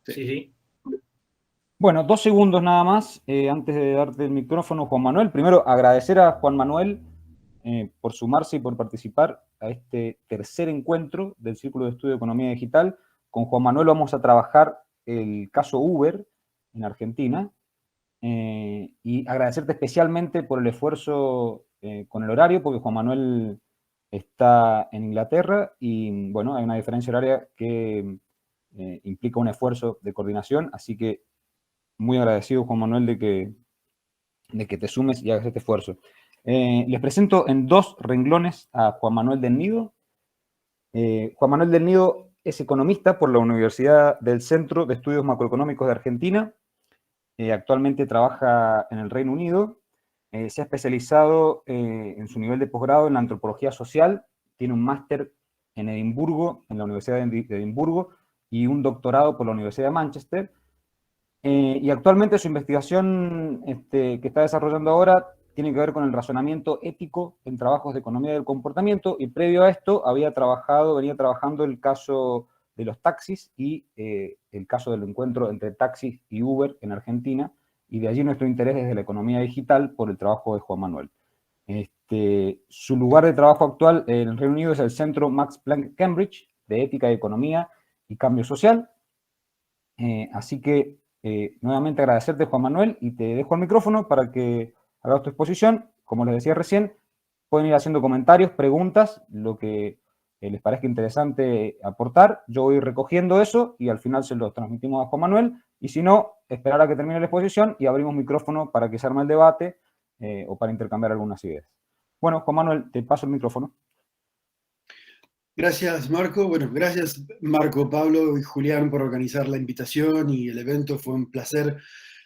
Sí. Sí, sí. Bueno, 2 segundos nada más, antes de darte el micrófono, Juan Manuel. Primero, agradecer a Juan Manuel por sumarse y por participar a este tercer encuentro del Círculo de Estudio de Economía Digital. Con Juan Manuel vamos a trabajar el caso Uber en Argentina, y agradecerte especialmente por el esfuerzo con el horario, porque Juan Manuel está en Inglaterra y, bueno, hay una diferencia horaria que implica un esfuerzo de coordinación, así que muy agradecido, Juan Manuel, de que te sumes y hagas este esfuerzo. Les presento en 2 renglones a Juan Manuel del Nido. Juan Manuel del Nido es economista por la Universidad del Centro de Estudios Macroeconómicos de Argentina. Actualmente trabaja en el Reino Unido. Se ha especializado en su nivel de posgrado en la antropología social. Tiene un máster en Edimburgo, en la Universidad de Edimburgo, y un doctorado por la Universidad de Manchester. Y actualmente su investigación que está desarrollando ahora tiene que ver con el razonamiento ético en trabajos de economía del comportamiento, y previo a esto venía trabajando el caso de los taxis y el caso del encuentro entre taxis y Uber en Argentina, y de allí nuestro interés desde la economía digital por el trabajo de Juan Manuel. Su lugar de trabajo actual en el Reino Unido es el Centro Max Planck Cambridge de Ética, Economía y Cambio Social. Así que nuevamente agradecerte, Juan Manuel, y te dejo el micrófono para que hagas tu exposición. Como les decía recién, pueden ir haciendo comentarios, preguntas, lo que les parezca interesante aportar. Yo voy recogiendo eso y al final se lo transmitimos a Juan Manuel, y si no, esperar a que termine la exposición y abrimos micrófono para que se arme el debate o para intercambiar algunas ideas. Bueno, Juan Manuel, te paso el micrófono. Gracias, Marco. Bueno, gracias, Marco, Pablo y Julián, por organizar la invitación y el evento. Fue un placer.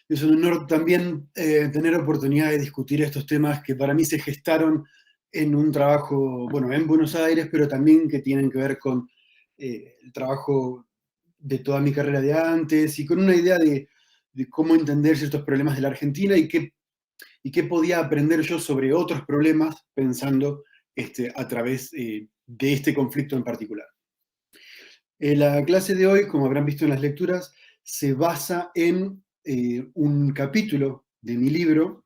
Es un honor también tener oportunidad de discutir estos temas que para mí se gestaron en un trabajo, bueno, en Buenos Aires, pero también que tienen que ver con el trabajo de toda mi carrera de antes y con una idea de cómo entender ciertos problemas de la Argentina y qué podía aprender yo sobre otros problemas pensando a través de este conflicto en particular. La clase de hoy, como habrán visto en las lecturas, se basa en un capítulo de mi libro,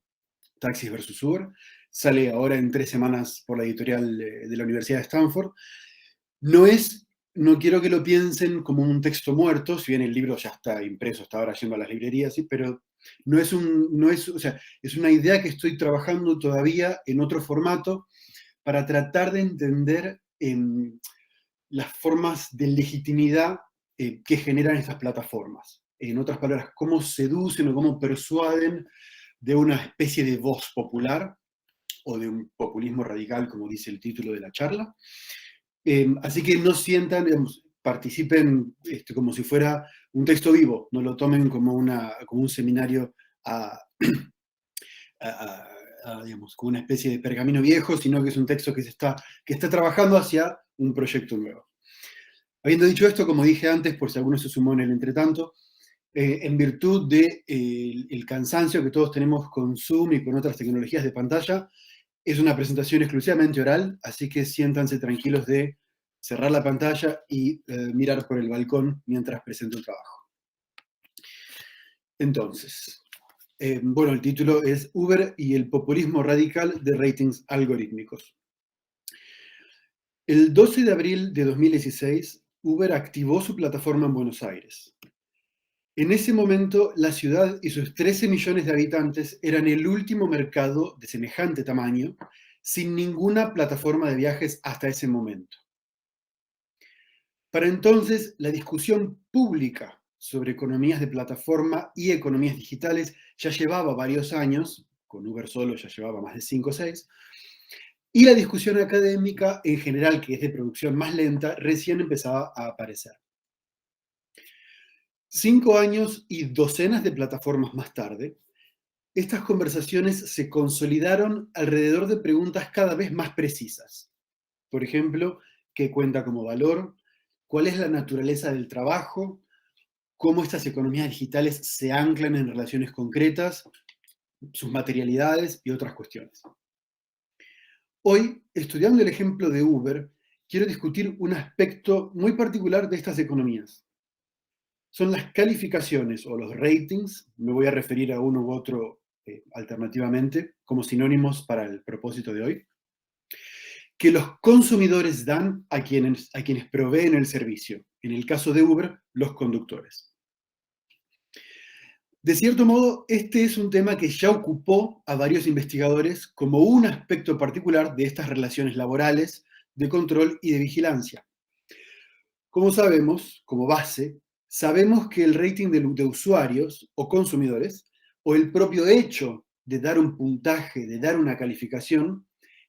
Taxis versus Uber. Sale ahora en 3 semanas por la editorial de la Universidad de Stanford. No quiero que lo piensen como un texto muerto, si bien el libro ya está impreso, está ahora yendo a las librerías, ¿sí? Pero o sea, es una idea que estoy trabajando todavía en otro formato para tratar de entender las formas de legitimidad que generan estas plataformas. En otras palabras, cómo seducen o cómo persuaden de una especie de voz popular o de un populismo radical, como dice el título de la charla. Así que no sientan, digamos, participen como si fuera un texto vivo, no lo tomen como un seminario digamos, como una especie de pergamino viejo, sino que es un texto que está trabajando hacia un proyecto nuevo. Habiendo dicho esto, como dije antes, por si alguno se sumó en el entretanto, en virtud del cansancio que todos tenemos con Zoom y con otras tecnologías de pantalla, es una presentación exclusivamente oral, así que siéntanse tranquilos de cerrar la pantalla y mirar por el balcón mientras presento el trabajo. Entonces, bueno, el título es Uber y el populismo radical de ratings algorítmicos. El 12 de abril de 2016, Uber activó su plataforma en Buenos Aires. En ese momento, la ciudad y sus 13 millones de habitantes eran el último mercado de semejante tamaño, sin ninguna plataforma de viajes hasta ese momento. Para entonces, la discusión pública sobre economías de plataforma y economías digitales ya llevaba varios años, con Uber solo ya llevaba más de 5 o 6, y la discusión académica en general, que es de producción más lenta, recién empezaba a aparecer. 5 años y docenas de plataformas más tarde, estas conversaciones se consolidaron alrededor de preguntas cada vez más precisas. Por ejemplo, ¿qué cuenta como valor? ¿Cuál es la naturaleza del trabajo? ¿Cómo estas economías digitales se anclan en relaciones concretas? Sus materialidades y otras cuestiones. Hoy, estudiando el ejemplo de Uber, quiero discutir un aspecto muy particular de estas economías. son las calificaciones o los ratings, me voy a referir a uno u otro alternativamente, como sinónimos para el propósito de hoy, que los consumidores dan a quienes proveen el servicio. En el caso de Uber, los conductores. De cierto modo, este es un tema que ya ocupó a varios investigadores como un aspecto particular de estas relaciones laborales, de control y de vigilancia. Como sabemos, como base, sabemos que el rating de usuarios o consumidores, o el propio hecho de dar un puntaje, de dar una calificación,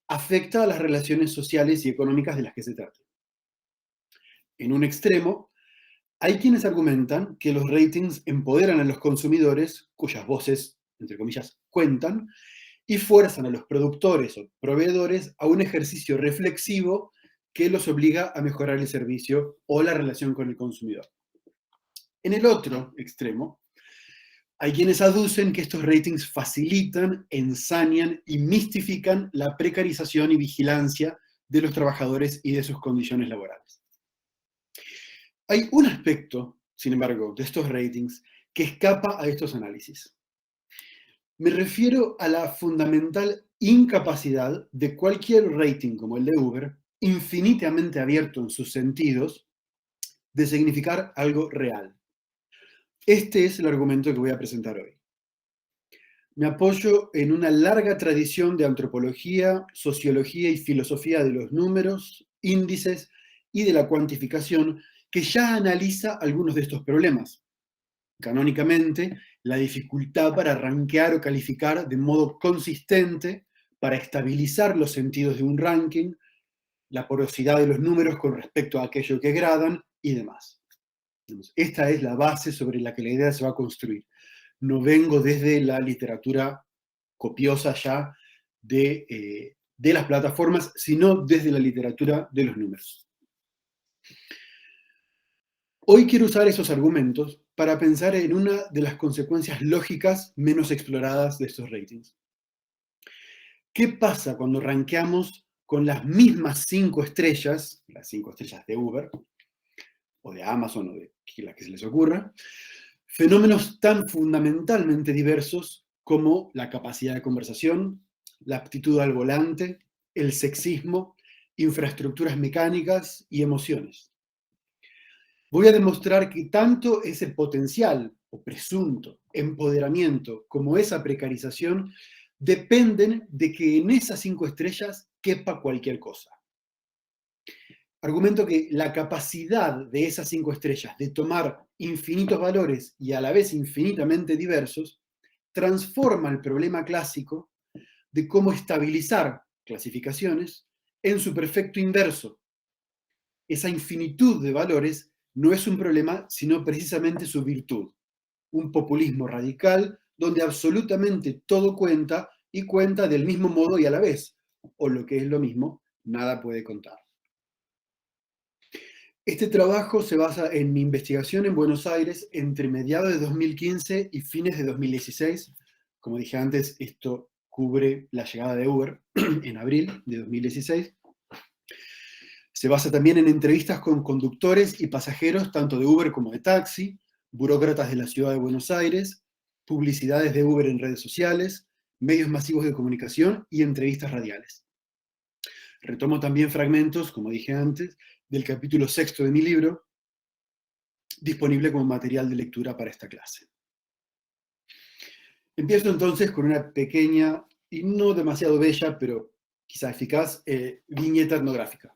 afecta a las relaciones sociales y económicas de las que se trata. En un extremo, hay quienes argumentan que los ratings empoderan a los consumidores, cuyas voces, entre comillas, cuentan, y fuerzan a los productores o proveedores a un ejercicio reflexivo que los obliga a mejorar el servicio o la relación con el consumidor. En el otro extremo, hay quienes aducen que estos ratings facilitan, ensañan y mistifican la precarización y vigilancia de los trabajadores y de sus condiciones laborales. Hay un aspecto, sin embargo, de estos ratings que escapa a estos análisis. Me refiero a la fundamental incapacidad de cualquier rating como el de Uber, infinitamente abierto en sus sentidos, de significar algo real. Este es el argumento que voy a presentar hoy. Me apoyo en una larga tradición de antropología, sociología y filosofía de los números, índices y de la cuantificación que ya analiza algunos de estos problemas. Canónicamente, la dificultad para rankear o calificar de modo consistente, para estabilizar los sentidos de un ranking, la porosidad de los números con respecto a aquello que gradan y demás. Esta es la base sobre la que la idea se va a construir. No vengo desde la literatura copiosa ya de las plataformas, sino desde la literatura de los números. Hoy quiero usar esos argumentos para pensar en una de las consecuencias lógicas menos exploradas de estos ratings. ¿Qué pasa cuando rankeamos con las mismas 5 estrellas, las 5 estrellas de Uber, o de Amazon, o de la que se les ocurra, fenómenos tan fundamentalmente diversos como la capacidad de conversación, la aptitud al volante, el sexismo, infraestructuras mecánicas y emociones? Voy a demostrar que tanto ese potencial o presunto empoderamiento como esa precarización dependen de que en esas 5 estrellas quepa cualquier cosa. Argumento que la capacidad de esas 5 estrellas de tomar infinitos valores y a la vez infinitamente diversos transforma el problema clásico de cómo estabilizar clasificaciones en su perfecto inverso. Esa infinitud de valores no es un problema, sino precisamente su virtud. Un populismo radical donde absolutamente todo cuenta y cuenta del mismo modo y a la vez, o lo que es lo mismo, nada puede contar. Este trabajo se basa en mi investigación en Buenos Aires entre mediados de 2015 y fines de 2016. Como dije antes, esto cubre la llegada de Uber en abril de 2016. Se basa también en entrevistas con conductores y pasajeros, tanto de Uber como de taxi, burócratas de la ciudad de Buenos Aires, publicidades de Uber en redes sociales, medios masivos de comunicación y entrevistas radiales. Retomo también fragmentos, como dije antes, del capítulo 6 de mi libro, disponible como material de lectura para esta clase. Empiezo entonces con una pequeña y no demasiado bella, pero quizá eficaz, viñeta etnográfica.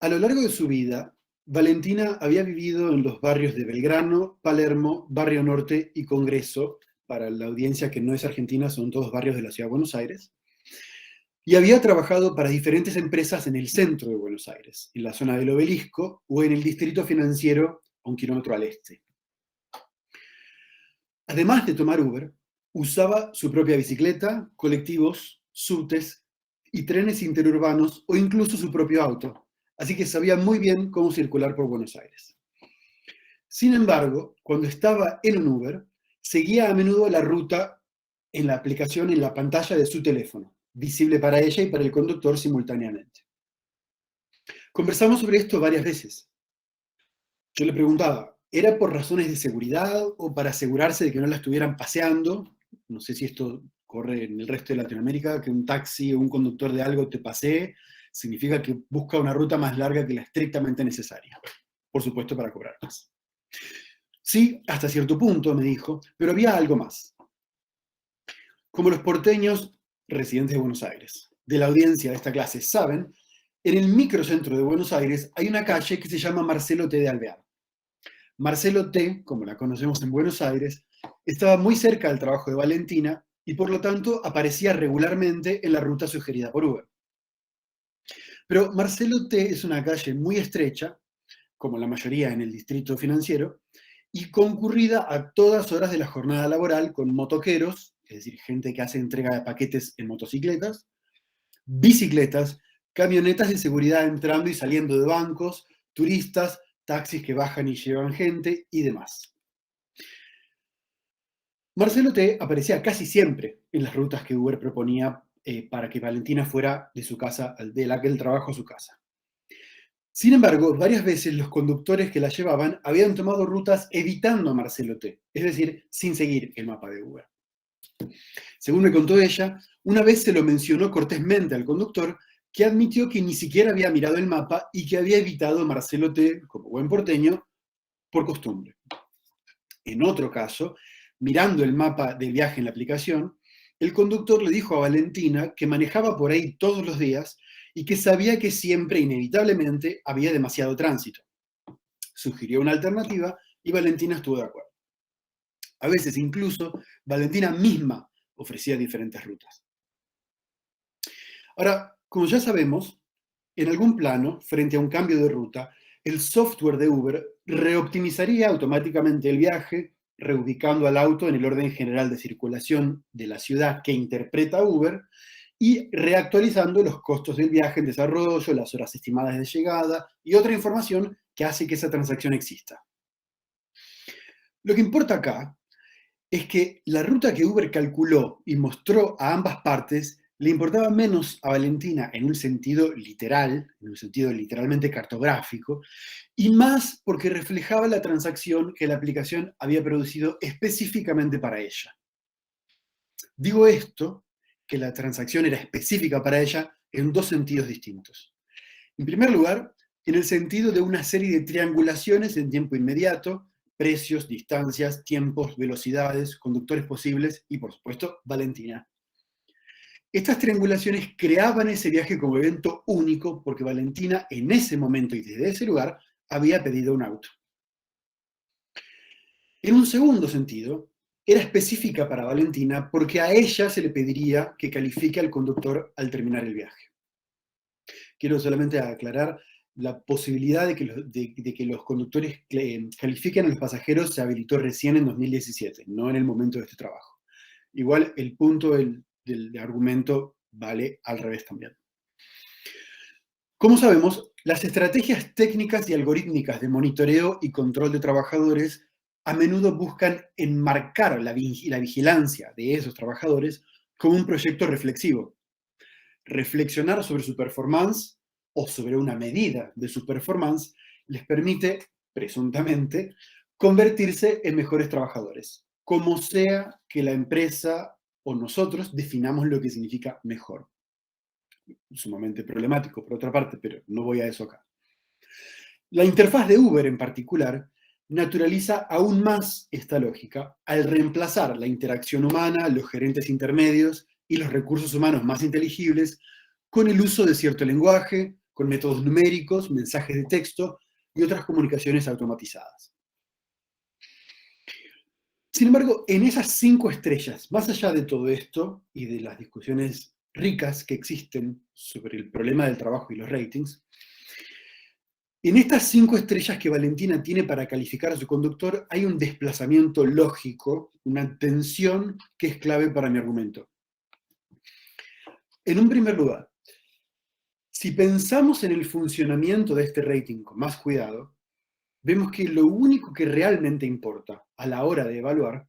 A lo largo de su vida, Valentina había vivido en los barrios de Belgrano, Palermo, Barrio Norte y Congreso. Para la audiencia que no es argentina, son todos barrios de la ciudad de Buenos Aires. Y había trabajado para diferentes empresas en el centro de Buenos Aires, en la zona del Obelisco o en el distrito financiero a 1 kilómetro al este. Además de tomar Uber, usaba su propia bicicleta, colectivos, subtes y trenes interurbanos o incluso su propio auto, así que sabía muy bien cómo circular por Buenos Aires. Sin embargo, cuando estaba en un Uber, seguía a menudo la ruta en la aplicación en la pantalla de su teléfono, visible para ella y para el conductor simultáneamente. Conversamos sobre esto varias veces. Yo le preguntaba, ¿era por razones de seguridad o para asegurarse de que no la estuvieran paseando? No sé si esto corre en el resto de Latinoamérica, que un taxi o un conductor de algo te pasee, significa que busca una ruta más larga que la estrictamente necesaria. Por supuesto, para cobrar más. Sí, hasta cierto punto, me dijo, pero había algo más. Como los porteños residentes de Buenos Aires, de la audiencia de esta clase, saben, en el microcentro de Buenos Aires hay una calle que se llama Marcelo T. de Alvear. Marcelo T., como la conocemos en Buenos Aires, estaba muy cerca del trabajo de Valentina y por lo tanto aparecía regularmente en la ruta sugerida por Uber. Pero Marcelo T. es una calle muy estrecha, como la mayoría en el distrito financiero, y concurrida a todas horas de la jornada laboral con motoqueros, es decir, gente que hace entrega de paquetes en motocicletas, bicicletas, camionetas de seguridad entrando y saliendo de bancos, turistas, taxis que bajan y llevan gente y demás. Marcelo T. aparecía casi siempre en las rutas que Uber proponía para que Valentina fuera de su casa, de aquel trabajo a su casa. Sin embargo, varias veces los conductores que la llevaban habían tomado rutas evitando a Marcelo T., es decir, sin seguir el mapa de Uber. Según me contó ella, una vez se lo mencionó cortésmente al conductor, que admitió que ni siquiera había mirado el mapa y que había evitado a Marcelo T., como buen porteño, por costumbre. En otro caso, mirando el mapa del viaje en la aplicación, el conductor le dijo a Valentina que manejaba por ahí todos los días y que sabía que siempre, inevitablemente, había demasiado tránsito. Sugirió una alternativa y Valentina estuvo de acuerdo. A veces incluso Valentina misma ofrecía diferentes rutas. Ahora, como ya sabemos, en algún plano, frente a un cambio de ruta, el software de Uber reoptimizaría automáticamente el viaje, reubicando al auto en el orden general de circulación de la ciudad que interpreta Uber y reactualizando los costos del viaje en desarrollo, las horas estimadas de llegada y otra información que hace que esa transacción exista. Lo que importa acá es que la ruta que Uber calculó y mostró a ambas partes le importaba menos a Valentina en un sentido literal, en un sentido literalmente cartográfico, y más porque reflejaba la transacción que la aplicación había producido específicamente para ella. Digo esto, que la transacción era específica para ella, en dos sentidos distintos. En primer lugar, en el sentido de una serie de triangulaciones en tiempo inmediato, precios, distancias, tiempos, velocidades, conductores posibles y, por supuesto, Valentina. Estas triangulaciones creaban ese viaje como evento único porque Valentina en ese momento y desde ese lugar había pedido un auto. En un segundo sentido, era específica para Valentina porque a ella se le pediría que califique al conductor al terminar el viaje. Quiero solamente aclarar la posibilidad de que los conductores califiquen a los pasajeros se habilitó recién en 2017, no en el momento de este trabajo. Igual el punto del argumento vale al revés también. Como sabemos, las estrategias técnicas y algorítmicas de monitoreo y control de trabajadores a menudo buscan enmarcar la vigilancia de esos trabajadores como un proyecto reflexivo. Reflexionar sobre su performance o sobre una medida de su performance les permite, presuntamente, convertirse en mejores trabajadores, como sea que la empresa o nosotros definamos lo que significa mejor. Sumamente problemático, por otra parte, pero no voy a eso acá. La interfaz de Uber, en particular, naturaliza aún más esta lógica al reemplazar la interacción humana, los gerentes intermedios y los recursos humanos más inteligibles con el uso de cierto lenguaje, con métodos numéricos, mensajes de texto y otras comunicaciones automatizadas. Sin embargo, en esas 5 estrellas, más allá de todo esto y de las discusiones ricas que existen sobre el problema del trabajo y los ratings, en estas 5 estrellas que Valentina tiene para calificar a su conductor hay un desplazamiento lógico, una tensión que es clave para mi argumento. En un primer lugar, si pensamos en el funcionamiento de este rating con más cuidado, vemos que lo único que realmente importa a la hora de evaluar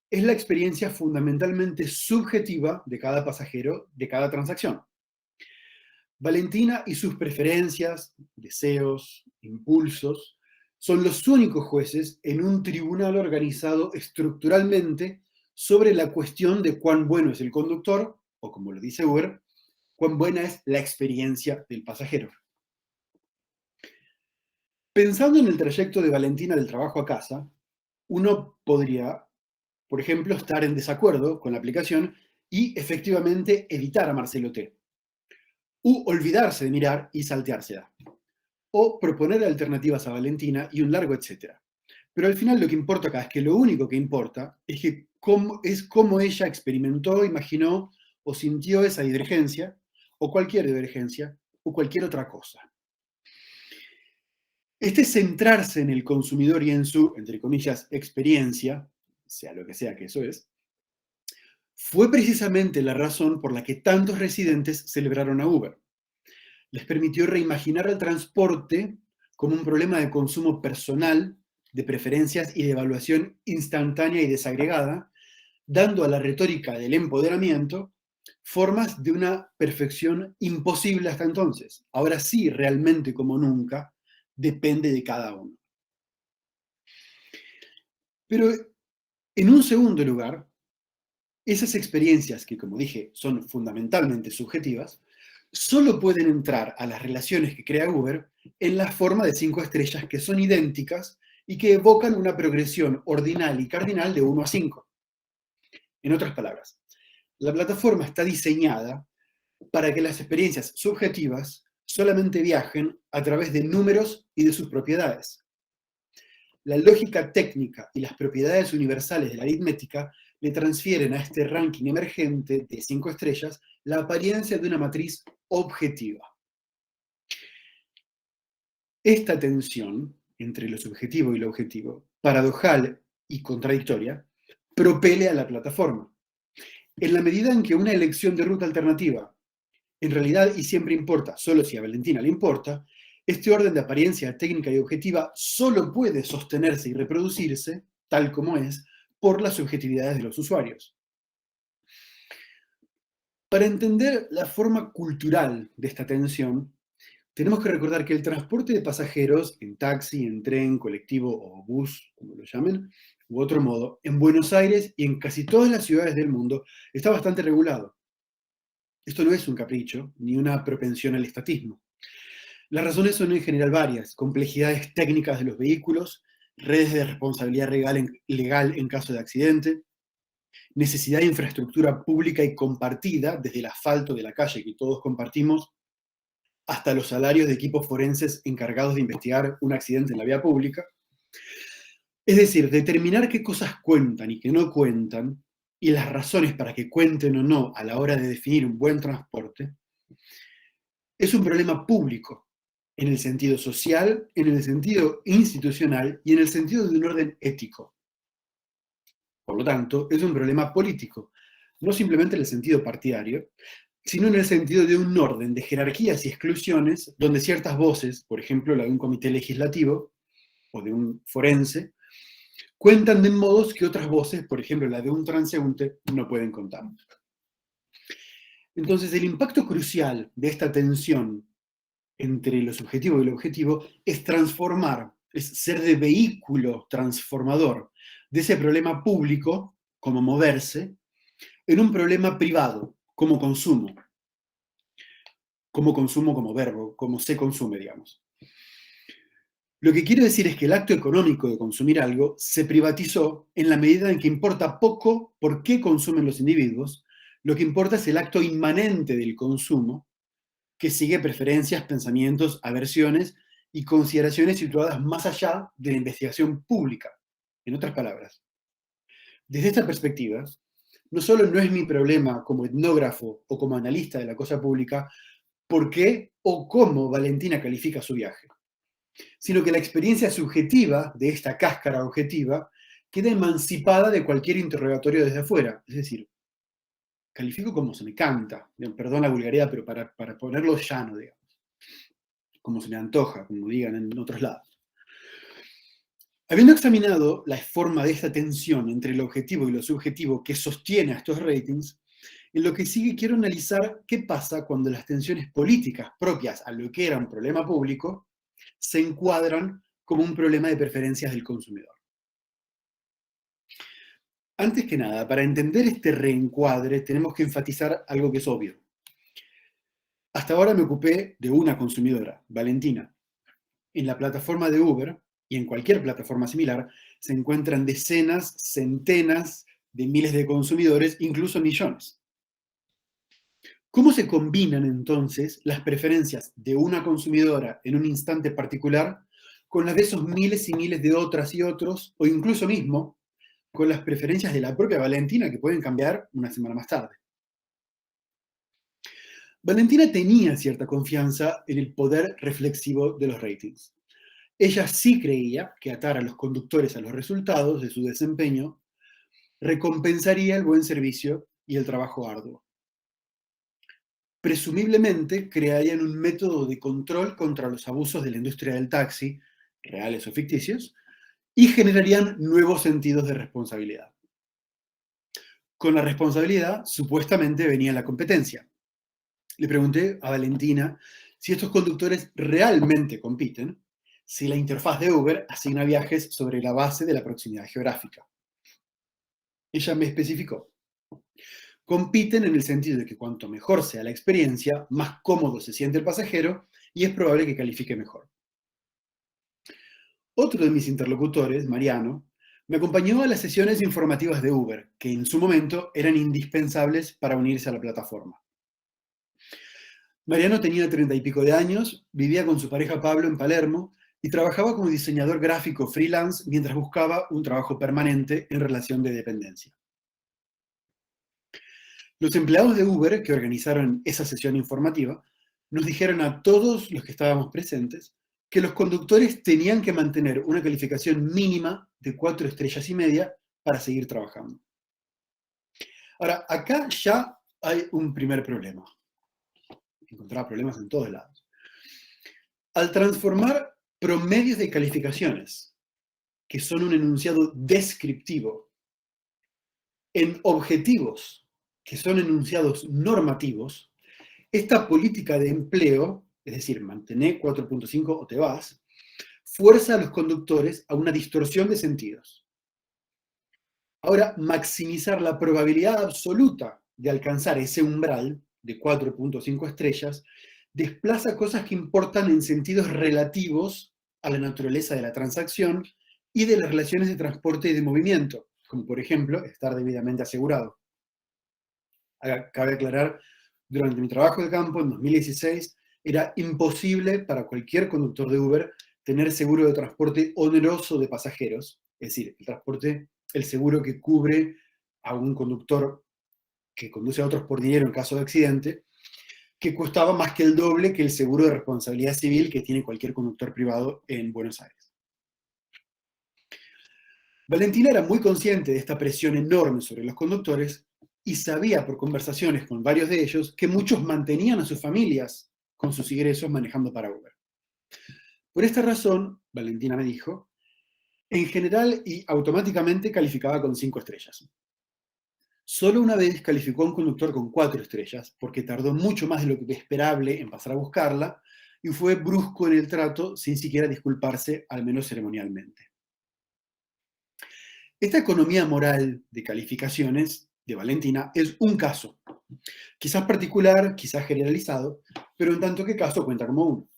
es la experiencia fundamentalmente subjetiva de cada pasajero de cada transacción. Valentina y sus preferencias, deseos, impulsos, son los únicos jueces en un tribunal organizado estructuralmente sobre la cuestión de cuán bueno es el conductor, o como lo dice Uber, cuán buena es la experiencia del pasajero. Pensando en el trayecto de Valentina del trabajo a casa, uno podría, por ejemplo, estar en desacuerdo con la aplicación y efectivamente evitar a Marcelo T. U olvidarse de mirar y salteársela. O proponer alternativas a Valentina y un largo etcétera. Pero al final lo que importa acá es que lo único que importa es cómo ella experimentó, imaginó o sintió esa divergencia, o cualquier divergencia, o cualquier otra cosa. Este centrarse en el consumidor y en su, entre comillas, experiencia, sea lo que sea que eso es, fue precisamente la razón por la que tantos residentes celebraron a Uber. Les permitió reimaginar el transporte como un problema de consumo personal, de preferencias y de evaluación instantánea y desagregada, dando a la retórica del empoderamiento formas de una perfección imposible hasta entonces. Ahora sí, realmente como nunca, depende de cada uno. Pero en un segundo lugar, esas experiencias que, como dije, son fundamentalmente subjetivas, solo pueden entrar a las relaciones que crea Uber en la forma de 5 estrellas que son idénticas y que evocan una progresión ordinal y cardinal de 1 a 5. En otras palabras, la plataforma está diseñada para que las experiencias subjetivas solamente viajen a través de números y de sus propiedades. La lógica técnica y las propiedades universales de la aritmética le transfieren a este ranking emergente de 5 estrellas la apariencia de una matriz objetiva. Esta tensión entre lo subjetivo y lo objetivo, paradojal y contradictoria, propele a la plataforma. En la medida en que una elección de ruta alternativa, en realidad y siempre importa, solo si a Valentina le importa, este orden de apariencia técnica y objetiva solo puede sostenerse y reproducirse, tal como es, por las subjetividades de los usuarios. Para entender la forma cultural de esta tensión, tenemos que recordar que el transporte de pasajeros en taxi, en tren, colectivo o bus, como lo llamen, u otro modo, en Buenos Aires y en casi todas las ciudades del mundo está bastante regulado. Esto no es un capricho ni una propensión al estatismo. Las razones son en general varias: complejidades técnicas de los vehículos, redes de responsabilidad legal en caso de accidente, necesidad de infraestructura pública y compartida, desde el asfalto de la calle que todos compartimos, hasta los salarios de equipos forenses encargados de investigar un accidente en la vía pública. Es decir, determinar qué cosas cuentan y qué no cuentan, y las razones para que cuenten o no a la hora de definir un buen transporte, es un problema público, en el sentido social, en el sentido institucional y en el sentido de un orden ético. Por lo tanto, es un problema político, no simplemente en el sentido partidario, sino en el sentido de un orden de jerarquías y exclusiones donde ciertas voces, por ejemplo la de un comité legislativo o de un forense, cuentan de modos que otras voces, por ejemplo la de un transeúnte, no pueden contar. Entonces, el impacto crucial de esta tensión entre lo subjetivo y lo objetivo es transformar, es ser de vehículo transformador de ese problema público, como moverse, en un problema privado, como consumo como verbo, como se consume, digamos. Lo que quiero decir es que el acto económico de consumir algo se privatizó en la medida en que importa poco por qué consumen los individuos, lo que importa es el acto inmanente del consumo, que sigue preferencias, pensamientos, aversiones y consideraciones situadas más allá de la investigación pública. En otras palabras, desde esta perspectiva, no solo no es mi problema como etnógrafo o como analista de la cosa pública por qué o cómo Valentina califica su viaje, sino que la experiencia subjetiva de esta cáscara objetiva queda emancipada de cualquier interrogatorio desde afuera. Es decir, califico como se me canta, perdón la vulgaridad, pero para ponerlo llano, digamos, como se me antoja, como digan en otros lados. Habiendo examinado la forma de esta tensión entre lo objetivo y lo subjetivo que sostiene a estos ratings, en lo que sigue quiero analizar qué pasa cuando las tensiones políticas propias a lo que era un problema público se encuadran como un problema de preferencias del consumidor. Antes que nada, para entender este reencuadre, tenemos que enfatizar algo que es obvio. Hasta ahora me ocupé de una consumidora, Valentina. En la plataforma de Uber y en cualquier plataforma similar se encuentran decenas, centenas de miles de consumidores, incluso millones. ¿Cómo se combinan entonces las preferencias de una consumidora en un instante particular con las de esos miles y miles de otras y otros, o incluso mismo con las preferencias de la propia Valentina que pueden cambiar una semana más tarde? Valentina tenía cierta confianza en el poder reflexivo de los ratings. Ella sí creía que atar a los conductores a los resultados de su desempeño recompensaría el buen servicio y el trabajo arduo. Presumiblemente crearían un método de control contra los abusos de la industria del taxi, reales o ficticios, y generarían nuevos sentidos de responsabilidad. Con la responsabilidad, supuestamente, venía la competencia. Le pregunté a Valentina si estos conductores realmente compiten, si la interfaz de Uber asigna viajes sobre la base de la proximidad geográfica. Ella me especificó. Compiten en el sentido de que cuanto mejor sea la experiencia, más cómodo se siente el pasajero y es probable que califique mejor. Otro de mis interlocutores, Mariano, me acompañó a las sesiones informativas de Uber, que en su momento eran indispensables para unirse a la plataforma. Mariano tenía 30 y pico de años, vivía con su pareja Pablo en Palermo y trabajaba como diseñador gráfico freelance mientras buscaba un trabajo permanente en relación de dependencia. Los empleados de Uber que organizaron esa sesión informativa nos dijeron a todos los que estábamos presentes que los conductores tenían que mantener una calificación mínima de 4 estrellas y media para seguir trabajando. Ahora, acá ya hay un primer problema. Encontraba problemas en todos lados. Al transformar promedios de calificaciones, que son un enunciado descriptivo, en objetivos, que son enunciados normativos, esta política de empleo, es decir, mantener 4.5 o te vas, fuerza a los conductores a una distorsión de sentidos. Ahora, maximizar la probabilidad absoluta de alcanzar ese umbral de 4.5 estrellas desplaza cosas que importan en sentidos relativos a la naturaleza de la transacción y de las relaciones de transporte y de movimiento, como por ejemplo estar debidamente asegurado. Cabe aclarar, durante mi trabajo de campo en 2016, era imposible para cualquier conductor de Uber tener seguro de transporte oneroso de pasajeros, es decir, el seguro que cubre a un conductor que conduce a otros por dinero en caso de accidente, que costaba más que el doble que el seguro de responsabilidad civil que tiene cualquier conductor privado en Buenos Aires. Valentina era muy consciente de esta presión enorme sobre los conductores y sabía por conversaciones con varios de ellos que muchos mantenían a sus familias con sus ingresos manejando para Uber. Por esta razón, Valentina me dijo, en general y automáticamente calificaba con 5 estrellas. Solo una vez calificó a un conductor con 4 estrellas, porque tardó mucho más de lo que esperable en pasar a buscarla y fue brusco en el trato sin siquiera disculparse, al menos ceremonialmente. Esta economía moral de calificaciones de Valentina es un caso, quizás particular, quizás generalizado, pero en tanto que caso cuenta como uno.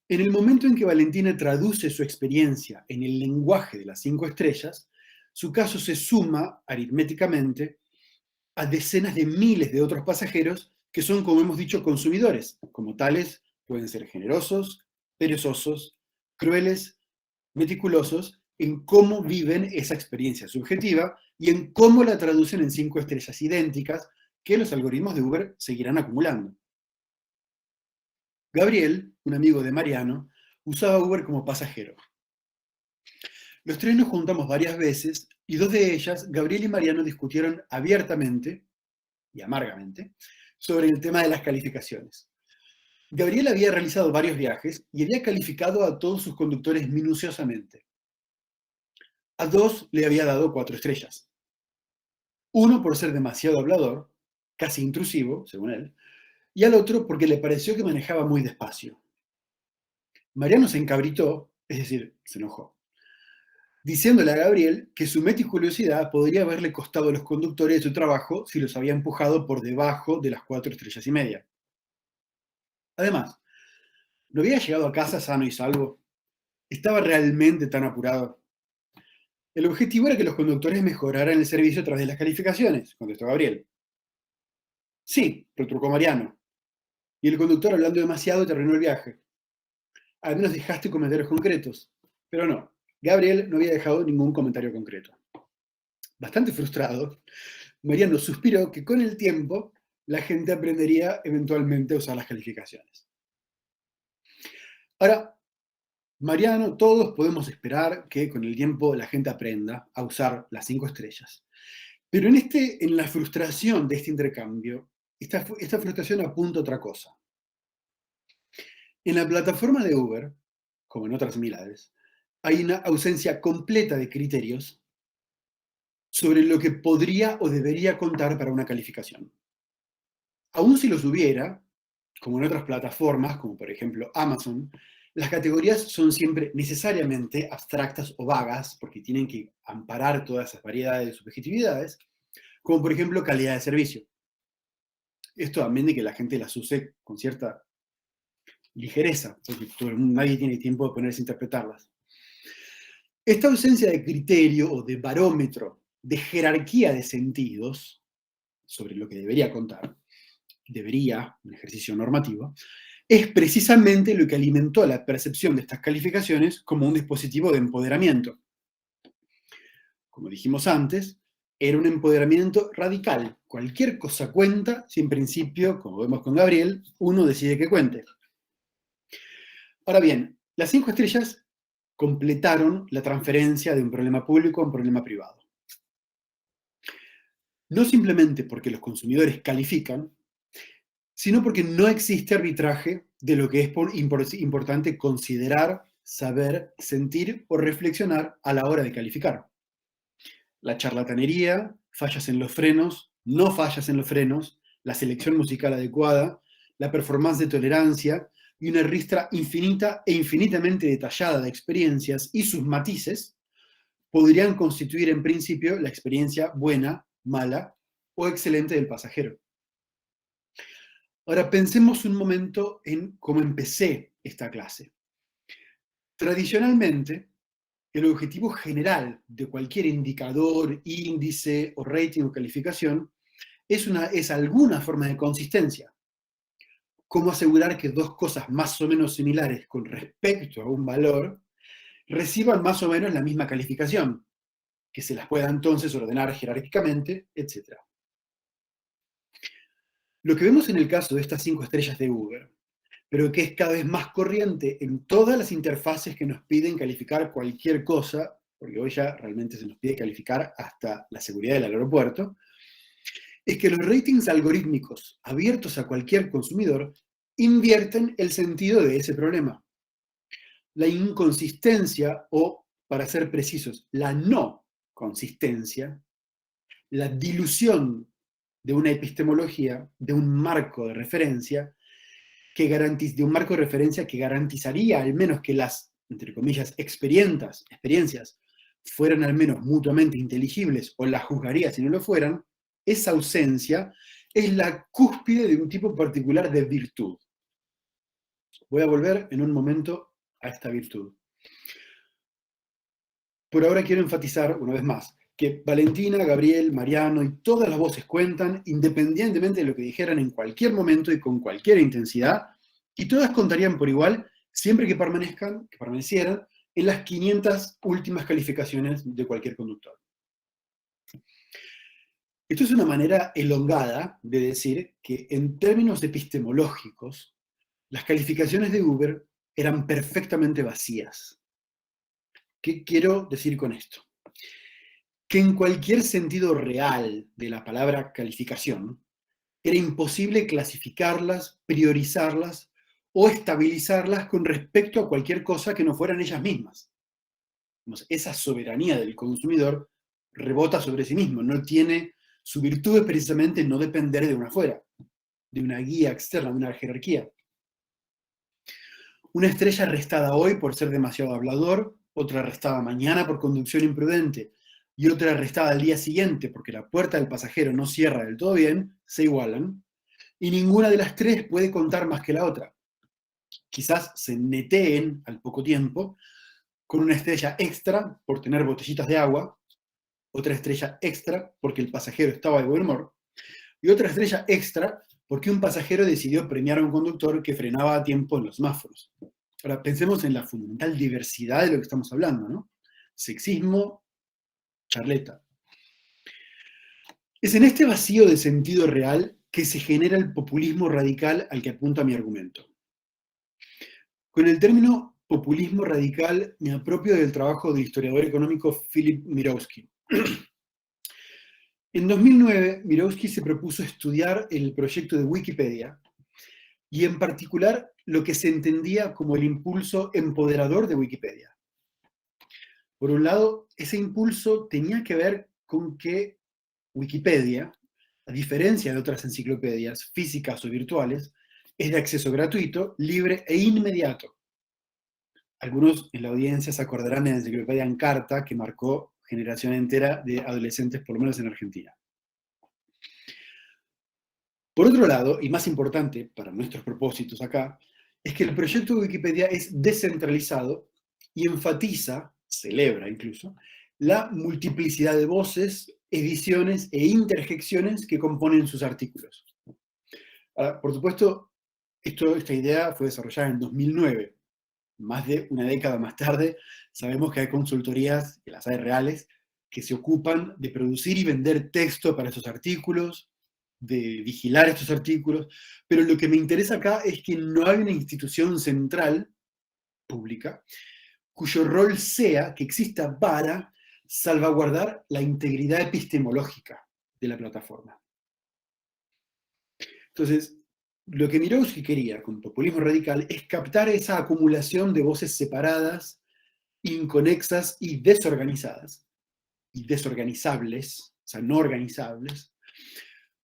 En el momento en que Valentina traduce su experiencia en el lenguaje de las 5 estrellas, su caso se suma aritméticamente a decenas de miles de otros pasajeros que son, como hemos dicho, consumidores. Como tales, pueden ser generosos, perezosos, crueles, meticulosos en cómo viven esa experiencia subjetiva y en cómo la traducen en 5 estrellas idénticas que los algoritmos de Uber seguirán acumulando. Gabriel, un amigo de Mariano, usaba Uber como pasajero. Los tres nos juntamos varias veces y 2 de ellas, Gabriel y Mariano, discutieron abiertamente y amargamente sobre el tema de las calificaciones. Gabriel había realizado varios viajes y había calificado a todos sus conductores minuciosamente. A 2 le había dado 4 estrellas. Uno por ser demasiado hablador, casi intrusivo, según él, y al otro porque le pareció que manejaba muy despacio. Mariano se encabritó, es decir, se enojó, diciéndole a Gabriel que su meticulosidad podría haberle costado a los conductores de su trabajo si los había empujado por debajo de las 4,5 estrellas. Además, ¿no había llegado a casa sano y salvo? ¿Estaba realmente tan apurado? El objetivo era que los conductores mejoraran el servicio a través de las calificaciones, contestó Gabriel. Sí, retrucó Mariano. Y el conductor, hablando demasiado, terminó el viaje. Al menos dejaste comentarios concretos. Pero no, Gabriel no había dejado ningún comentario concreto. Bastante frustrado, Mariano suspiró que con el tiempo la gente aprendería eventualmente a usar las calificaciones. Ahora, Mariano, todos podemos esperar que con el tiempo la gente aprenda a usar las 5 estrellas. Pero en la frustración de este intercambio, esta frustración apunta a otra cosa. En la plataforma de Uber, como en otras similares, hay una ausencia completa de criterios sobre lo que podría o debería contar para una calificación. Aún si los hubiera, como en otras plataformas, como por ejemplo Amazon, las categorías son siempre necesariamente abstractas o vagas, porque tienen que amparar todas esas variedades de subjetividades, como por ejemplo calidad de servicio. Esto también de que la gente las use con cierta ligereza, porque nadie tiene tiempo de ponerse a interpretarlas. Esta ausencia de criterio o de barómetro, de jerarquía de sentidos, sobre lo que debería contar, un ejercicio normativo, es precisamente lo que alimentó la percepción de estas calificaciones como un dispositivo de empoderamiento. Como dijimos antes, era un empoderamiento radical. Cualquier cosa cuenta si en principio, como vemos con Gabriel, uno decide que cuente. Ahora bien, las 5 estrellas completaron la transferencia de un problema público a un problema privado. No simplemente porque los consumidores califican, sino porque no existe arbitraje de lo que es importante considerar, saber, sentir o reflexionar a la hora de calificar. La charlatanería, fallas en los frenos, no fallas en los frenos, la selección musical adecuada, la performance de tolerancia y una ristra infinita e infinitamente detallada de experiencias y sus matices podrían constituir en principio la experiencia buena, mala o excelente del pasajero. Ahora pensemos un momento en cómo empecé esta clase. Tradicionalmente, el objetivo general de cualquier indicador, índice o rating o calificación es alguna forma de consistencia. Cómo asegurar que dos cosas más o menos similares con respecto a un valor reciban más o menos la misma calificación, que se las pueda entonces ordenar jerárquicamente, etc. Lo que vemos en el caso de estas 5 estrellas de Uber, pero que es cada vez más corriente en todas las interfaces que nos piden calificar cualquier cosa, porque hoy ya realmente se nos pide calificar hasta la seguridad del aeropuerto, es que los ratings algorítmicos abiertos a cualquier consumidor invierten el sentido de ese problema. La inconsistencia, o, para ser precisos, la no consistencia, la dilución de una epistemología, de un marco de referencia, de un marco de referencia que garantizaría al menos que las, entre comillas, experiencias fueran al menos mutuamente inteligibles o las juzgaría si no lo fueran, esa ausencia es la cúspide de un tipo particular de virtud. Voy a volver en un momento a esta virtud. Por ahora quiero enfatizar una vez más que Valentina, Gabriel, Mariano y todas las voces cuentan independientemente de lo que dijeran en cualquier momento y con cualquier intensidad, y todas contarían por igual siempre que permanecieran en las 500 últimas calificaciones de cualquier conductor. Esto es una manera elongada de decir que en términos epistemológicos, las calificaciones de Uber eran perfectamente vacías. ¿Qué quiero decir con esto? Que en cualquier sentido real de la palabra calificación, era imposible clasificarlas, priorizarlas o estabilizarlas con respecto a cualquier cosa que no fueran ellas mismas. Esa soberanía del consumidor rebota sobre sí mismo, su virtud es precisamente no depender de una fuera, de una guía externa, de una jerarquía. Una estrella arrestada hoy por ser demasiado hablador, otra arrestada mañana por conducción imprudente y otra arrestada al día siguiente porque la puerta del pasajero no cierra del todo bien, se igualan, y ninguna de las tres puede contar más que la otra. Quizás se neteen al poco tiempo con una estrella extra por tener botellitas de agua, otra estrella extra porque el pasajero estaba de buen humor, y otra estrella extra porque un pasajero decidió premiar a un conductor que frenaba a tiempo en los semáforos. Ahora, pensemos en la fundamental diversidad de lo que estamos hablando, ¿no? Sexismo, charleta. Es en este vacío de sentido real que se genera el populismo radical al que apunta mi argumento. Con el término populismo radical me apropio del trabajo del historiador económico Philip Mirowski. En 2009, Mirowski se propuso estudiar el proyecto de Wikipedia y en particular lo que se entendía como el impulso empoderador de Wikipedia. Por un lado, ese impulso tenía que ver con que Wikipedia, a diferencia de otras enciclopedias físicas o virtuales, es de acceso gratuito, libre e inmediato. Algunos en la audiencia se acordarán de la enciclopedia Encarta, que marcó generación entera de adolescentes, por lo menos en Argentina. Por otro lado, y más importante para nuestros propósitos acá, es que el proyecto de Wikipedia es descentralizado y enfatiza, celebra incluso, la multiplicidad de voces, ediciones e interjecciones que componen sus artículos. Ahora, por supuesto, esta idea fue desarrollada en 2009. Más de una década más tarde, sabemos que hay consultorías, que las hay reales, que se ocupan de producir y vender texto para esos artículos, de vigilar estos artículos, pero lo que me interesa acá es que no hay una institución central, pública, cuyo rol sea que exista para salvaguardar la integridad epistemológica de la plataforma. Entonces, lo que Mirowski quería con populismo radical es captar esa acumulación de voces separadas, inconexas y desorganizables, o sea, no organizables,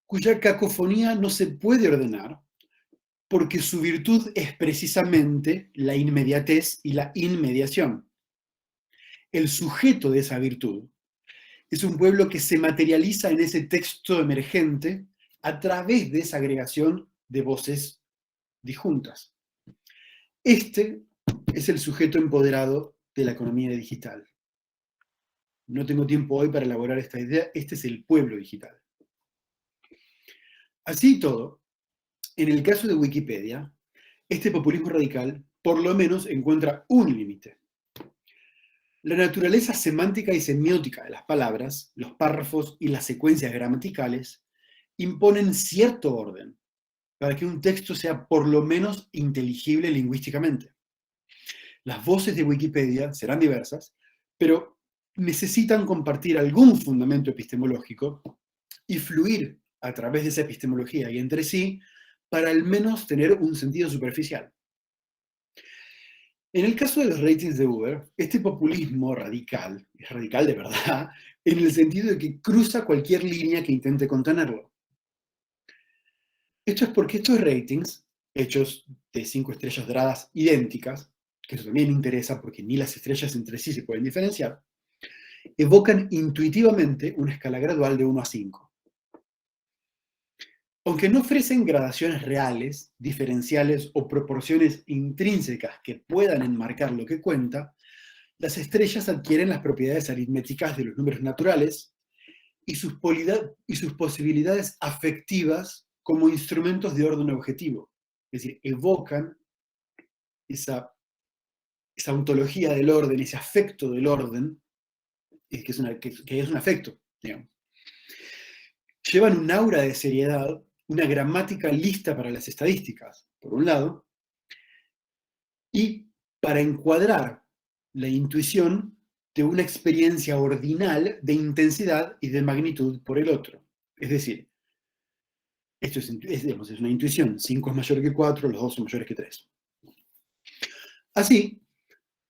cuya cacofonía no se puede ordenar porque su virtud es precisamente la inmediatez y la inmediación. El sujeto de esa virtud es un pueblo que se materializa en ese texto emergente a través de esa agregación de voces disjuntas. Este es el sujeto empoderado de la economía digital. No tengo tiempo hoy para elaborar esta idea, este es el pueblo digital. Así y todo, en el caso de Wikipedia, este populismo radical por lo menos encuentra un límite. La naturaleza semántica y semiótica de las palabras, los párrafos y las secuencias gramaticales imponen cierto orden para que un texto sea por lo menos inteligible lingüísticamente. Las voces de Wikipedia serán diversas, pero necesitan compartir algún fundamento epistemológico y fluir a través de esa epistemología y entre sí para al menos tener un sentido superficial. En el caso de los ratings de Uber, este populismo radical, es radical de verdad, en el sentido de que cruza cualquier línea que intente contenerlo. Esto es porque estos ratings, hechos de 5 estrellas doradas idénticas, que eso también interesa porque ni las estrellas entre sí se pueden diferenciar, evocan intuitivamente una escala gradual de 1 a 5. Aunque no ofrecen gradaciones reales, diferenciales o proporciones intrínsecas que puedan enmarcar lo que cuenta, las estrellas adquieren las propiedades aritméticas de los números naturales y sus posibilidades afectivas como instrumentos de orden objetivo. Es decir, evocan esa ontología del orden, ese afecto del orden, que es un afecto, digamos. Llevan un aura de seriedad, una gramática lista para las estadísticas, por un lado, y para encuadrar la intuición de una experiencia ordinal de intensidad y de magnitud por el otro. Es decir, esto es una intuición, 5 es mayor que 4, los dos son mayores que 3. Así,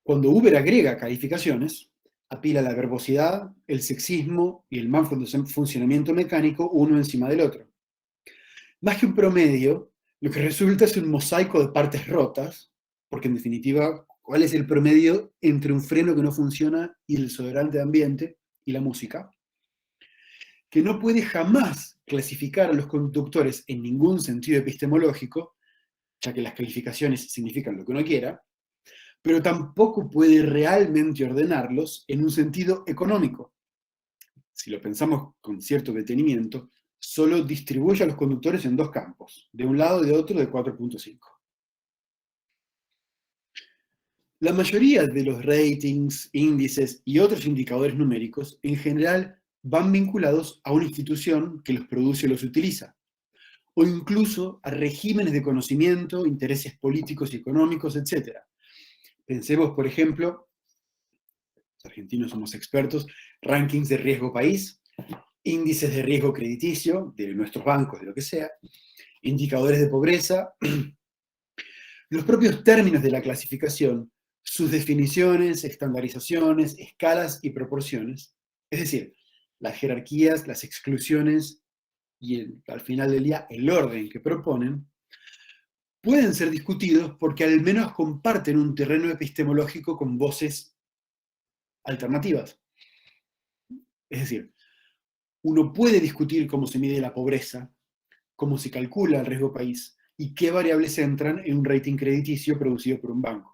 cuando Uber agrega calificaciones, apila la verbosidad, el sexismo y el mal funcionamiento mecánico uno encima del otro. Más que un promedio, lo que resulta es un mosaico de partes rotas, porque en definitiva, ¿cuál es el promedio entre un freno que no funciona y el desodorante de ambiente y la música? Que no puede jamás clasificar a los conductores en ningún sentido epistemológico, ya que las calificaciones significan lo que uno quiera, pero tampoco puede realmente ordenarlos en un sentido económico. Si lo pensamos con cierto detenimiento, solo distribuye a los conductores en dos campos, de un lado y de otro de 4.5. La mayoría de los ratings, índices y otros indicadores numéricos en general van vinculados a una institución que los produce o los utiliza, o incluso a regímenes de conocimiento, intereses políticos y económicos, etc. Pensemos, por ejemplo, los argentinos somos expertos, rankings de riesgo país, índices de riesgo crediticio de nuestros bancos, de lo que sea, indicadores de pobreza, los propios términos de la clasificación, sus definiciones, estandarizaciones, escalas y proporciones, es decir, las jerarquías, las exclusiones y al final del día el orden que proponen, pueden ser discutidos porque al menos comparten un terreno epistemológico con voces alternativas. Es decir, uno puede discutir cómo se mide la pobreza, cómo se calcula el riesgo país y qué variables entran en un rating crediticio producido por un banco.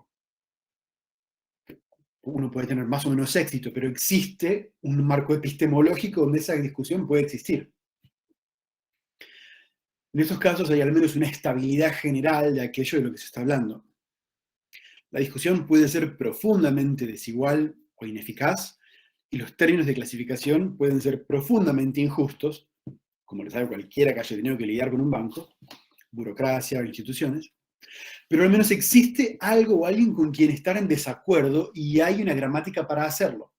Uno puede tener más o menos éxito, pero existe un marco epistemológico donde esa discusión puede existir. En estos casos hay al menos una estabilidad general de aquello de lo que se está hablando. La discusión puede ser profundamente desigual o ineficaz, y los términos de clasificación pueden ser profundamente injustos, como lo sabe cualquiera que haya tenido que lidiar con un banco, burocracia o instituciones, pero al menos existe algo o alguien con quien estar en desacuerdo y hay una gramática para hacerlo.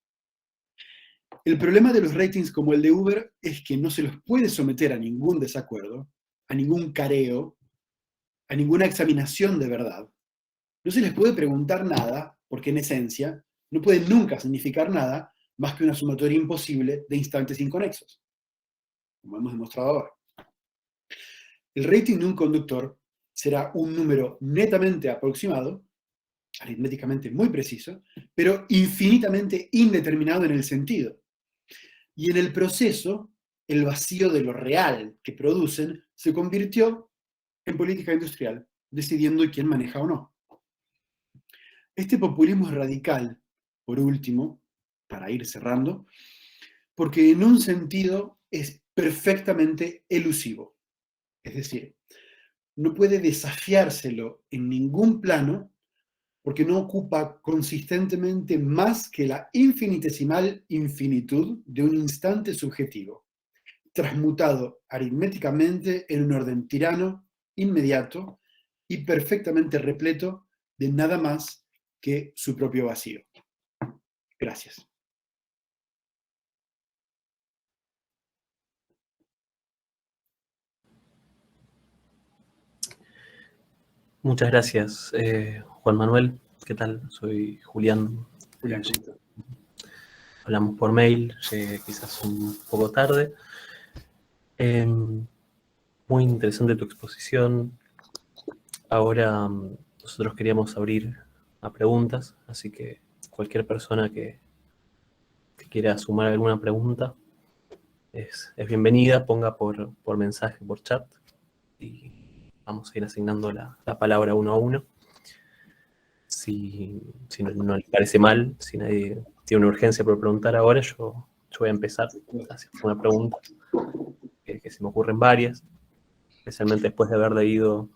El problema de los ratings como el de Uber es que no se los puede someter a ningún desacuerdo, a ningún careo, a ninguna examinación de verdad. No se les puede preguntar nada, porque en esencia no puede nunca significar nada más que una sumatoria imposible de instantes inconexos, como hemos demostrado ahora. El rating de un conductor será un número netamente aproximado, aritméticamente muy preciso, pero infinitamente indeterminado en el sentido. Y en el proceso, el vacío de lo real que producen se convirtió en política industrial, decidiendo quién maneja o no. Este populismo es radical, por último, para ir cerrando, porque en un sentido es perfectamente elusivo. Es decir, no puede desafiárselo en ningún plano porque no ocupa consistentemente más que la infinitesimal infinitud de un instante subjetivo, transmutado aritméticamente en un orden tirano, inmediato y perfectamente repleto de nada más que su propio vacío. Gracias. Muchas gracias, Juan Manuel. ¿Qué tal? Soy Julián. Julián, hablamos por mail, quizás un poco tarde. Muy interesante tu exposición. Ahora nosotros queríamos abrir a preguntas, así que cualquier persona que quiera sumar alguna pregunta es bienvenida, ponga por mensaje, por chat, y vamos a ir asignando la palabra uno a uno. Si no les parece mal, si nadie tiene una urgencia por preguntar ahora, yo voy a empezar haciendo una pregunta, que se me ocurren varias, especialmente después de haber leído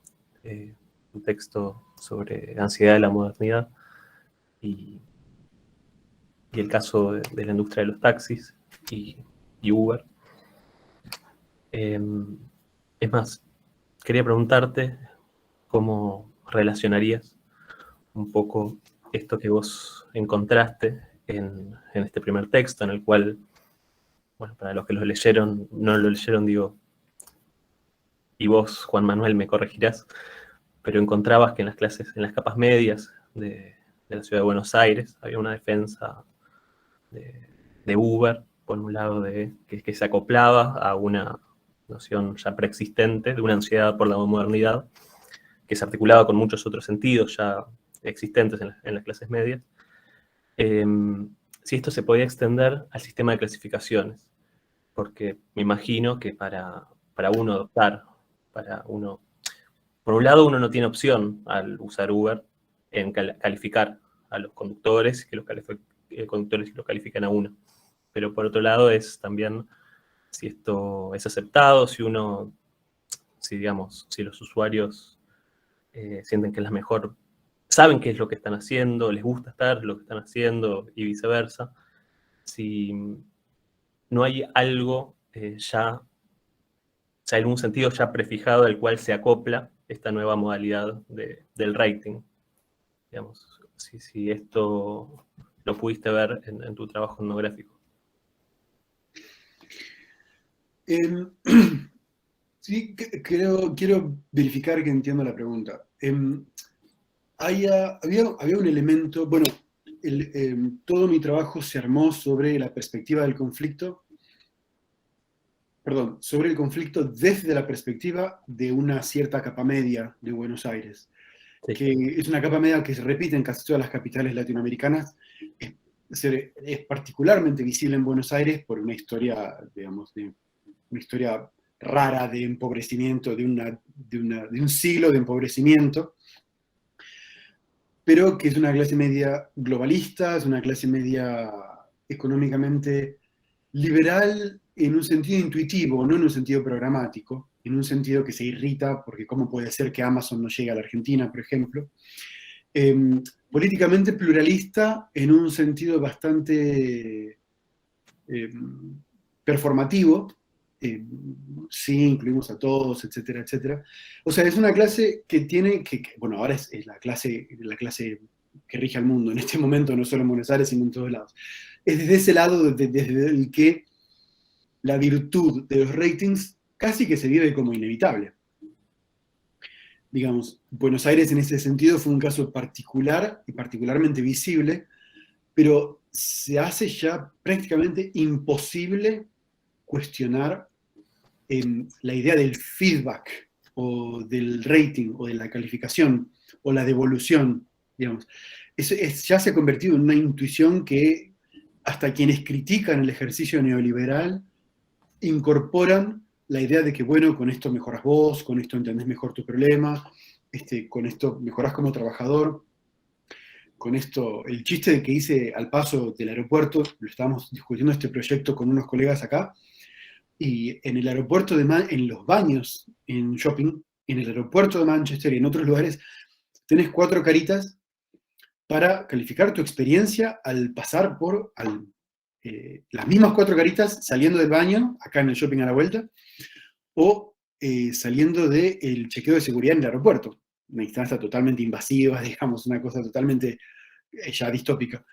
un texto sobre ansiedad de la modernidad y el caso de la industria de los taxis y Uber. Es más, quería preguntarte cómo relacionarías un poco esto que vos encontraste en este primer texto, en el cual, bueno, para los que lo leyeron, no lo leyeron, digo, y vos, Juan Manuel, me corregirás, pero encontrabas que en las clases, en las capas medias de la ciudad de Buenos Aires, había una defensa de Uber, por un lado, que se acoplaba a una noción ya preexistente de una ansiedad por la modernidad, que se articulaba con muchos otros sentidos ya existentes en las clases medias, si esto se podía extender al sistema de clasificaciones, porque me imagino que para uno adoptar, por un lado uno no tiene opción al usar Uber en calificar a los conductores, que los conductores lo califican a uno, pero por otro lado es también si esto es aceptado, si los usuarios sienten que es la mejor, saben qué es lo que están haciendo, les gusta estar lo que están haciendo y viceversa. Si no hay algo ya, o sea, algún sentido ya prefijado al cual se acopla esta nueva modalidad del rating. Digamos, si esto lo pudiste ver en tu trabajo etnográfico. Sí, quiero verificar que entiendo la pregunta. Había un elemento, bueno, todo mi trabajo se armó sobre la perspectiva del conflicto, sobre el conflicto desde la perspectiva de una cierta capa media de Buenos Aires, Sí. que es una capa media que se repite en casi todas las capitales latinoamericanas. Es particularmente visible en Buenos Aires por una historia, digamos, una historia rara de empobrecimiento, de un siglo de empobrecimiento, pero que es una clase media globalista, es una clase media económicamente liberal en un sentido intuitivo, no en un sentido programático, en un sentido que se irrita porque cómo puede ser que Amazon no llegue a la Argentina, por ejemplo. Políticamente pluralista en un sentido bastante performativo, sí, incluimos a todos, etcétera, etcétera. O sea, es una clase que tiene, bueno, ahora es la clase que rige al mundo en este momento, no solo en Buenos Aires, sino en todos lados. Es desde ese lado desde el que la virtud de los ratings casi que se vive como inevitable. Digamos, Buenos Aires en ese sentido fue un caso particular y particularmente visible, pero se hace ya prácticamente imposible cuestionar la idea del feedback o del rating o de la calificación o la devolución, digamos. Ya se ha convertido en una intuición que hasta quienes critican el ejercicio neoliberal incorporan la idea de que, bueno, con esto mejoras vos, con esto entendés mejor tu problema, con esto mejorás como trabajador. Con esto, el chiste de que hice al paso del aeropuerto, lo estábamos discutiendo este proyecto con unos colegas acá, y en el aeropuerto en los baños, en shopping, en el aeropuerto de Manchester y en otros lugares, tenés 4 caritas para calificar tu experiencia al pasar por las mismas 4 caritas saliendo del baño, acá en el shopping a la vuelta, o saliendo del chequeo de seguridad en el aeropuerto. Una instancia totalmente invasiva, digamos, una cosa totalmente ya distópica.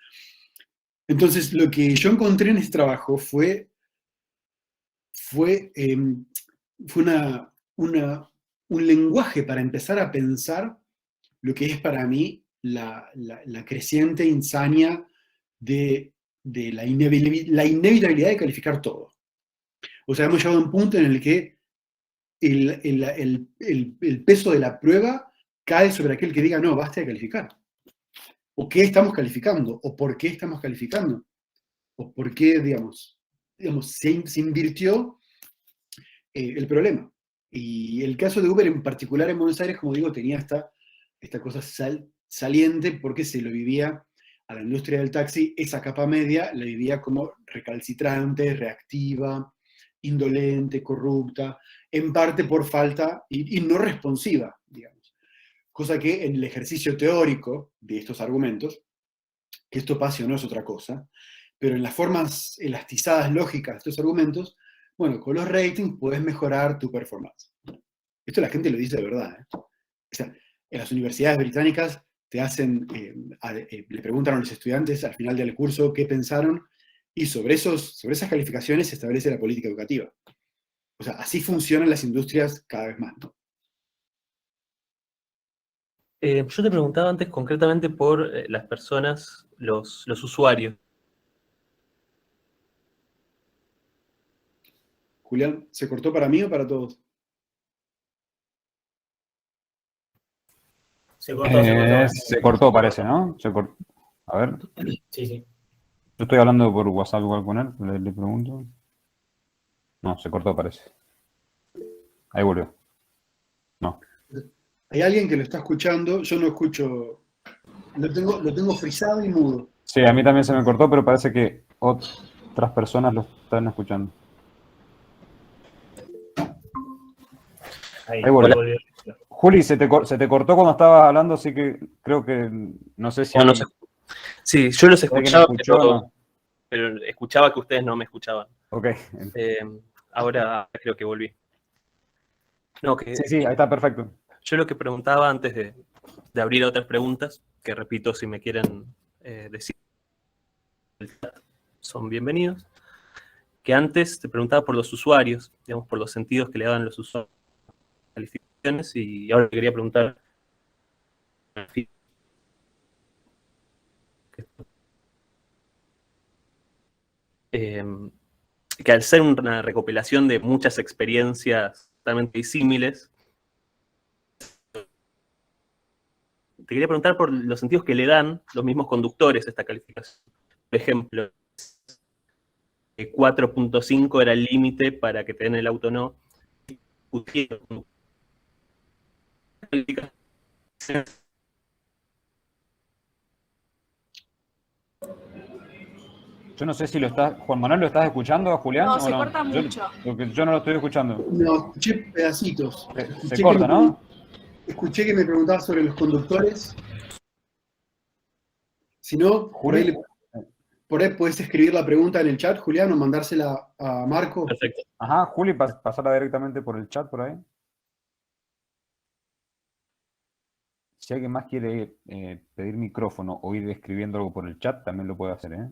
Entonces, lo que yo encontré en este trabajo fue un lenguaje para empezar a pensar lo que es para mí la creciente insania de la inevitabilidad de calificar todo. O sea, hemos llegado a un punto en el que el peso de la prueba cae sobre aquel que diga, no, basta de calificar. ¿O qué estamos calificando? ¿O por qué estamos calificando? ¿O por qué, digamos se invirtió el problema? Y el caso de Uber en particular en Buenos Aires, como digo, tenía esta cosa saliente porque se lo vivía a la industria del taxi, esa capa media la vivía como recalcitrante, reactiva, indolente, corrupta, en parte por falta y no responsiva, digamos. Cosa que en el ejercicio teórico de estos argumentos, que esto pase o no es otra cosa, pero en las formas elastizadas lógicas de estos argumentos, bueno, con los ratings puedes mejorar tu performance. Esto la gente lo dice de verdad. O sea, en las universidades británicas te hacen, le preguntan a los estudiantes al final del curso qué pensaron, y sobre esas calificaciones se establece la política educativa. O sea, así funcionan las industrias cada vez más, ¿no? Yo te preguntaba antes concretamente por las personas, los usuarios. Julián, ¿se cortó para mí o para todos? Se cortó, se cortó. Se cortó, parece, ¿no? Se cortó. A ver. Sí, sí. Yo estoy hablando por WhatsApp igual con él, le pregunto. No, se cortó, parece. Ahí volvió. No. Hay alguien que lo está escuchando, yo no escucho, lo tengo frisado y mudo. Sí, a mí también se me cortó, pero parece que otras personas lo están escuchando. Ahí volvió. volvió. Juli, se te cortó cuando estabas hablando, así que creo que no sé si... No, no sé. Sí, yo los escuchaba, escuchó, ¿no? pero escuchaba que ustedes no me escuchaban. Ok. Ahora creo que volví. No, que Sí, ahí está, perfecto. yo lo que preguntaba antes de abrir otras preguntas, que repito, si me quieren decir, son bienvenidos, que antes te preguntaba por los usuarios, digamos, por los sentidos que le daban los usuarios a las calificaciones, y ahora te quería preguntar que al ser una recopilación de muchas experiencias totalmente disímiles, te quería preguntar por los sentidos que le dan los mismos conductores a esta calificación. Por ejemplo, 4.5 era el límite para que te den el auto no. Yo no sé si Juan Manuel, ¿lo estás escuchando a Julián? No, ¿o se corta mucho. Yo no lo estoy escuchando. No, escuché pedacitos. Se corta, ¿no? Escuché que me preguntabas sobre los conductores. Si no, por ahí puedes escribir la pregunta en el chat, Julián, o mandársela a Marco. Perfecto. Ajá, Juli, pasarla directamente por el chat por ahí. Si alguien más quiere pedir micrófono o ir escribiendo algo por el chat, también lo puede hacer, ¿eh?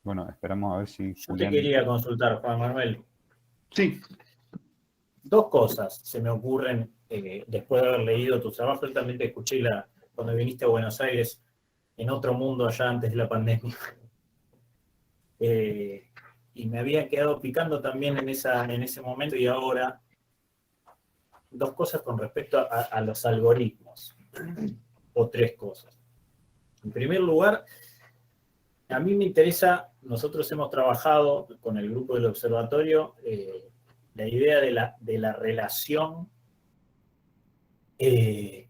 Bueno, esperamos a ver si Yo Julián... te quería consultar, Juan Manuel. Sí. Dos cosas se me ocurren después de haber leído tu trabajo. Yo también te escuché cuando viniste a Buenos Aires, en otro mundo allá antes de la pandemia. Y me había quedado picando también en ese momento y ahora. Dos cosas con respecto a los algoritmos, o tres cosas. En primer lugar, a mí me interesa, nosotros hemos trabajado con el grupo del observatorio, la idea de la relación que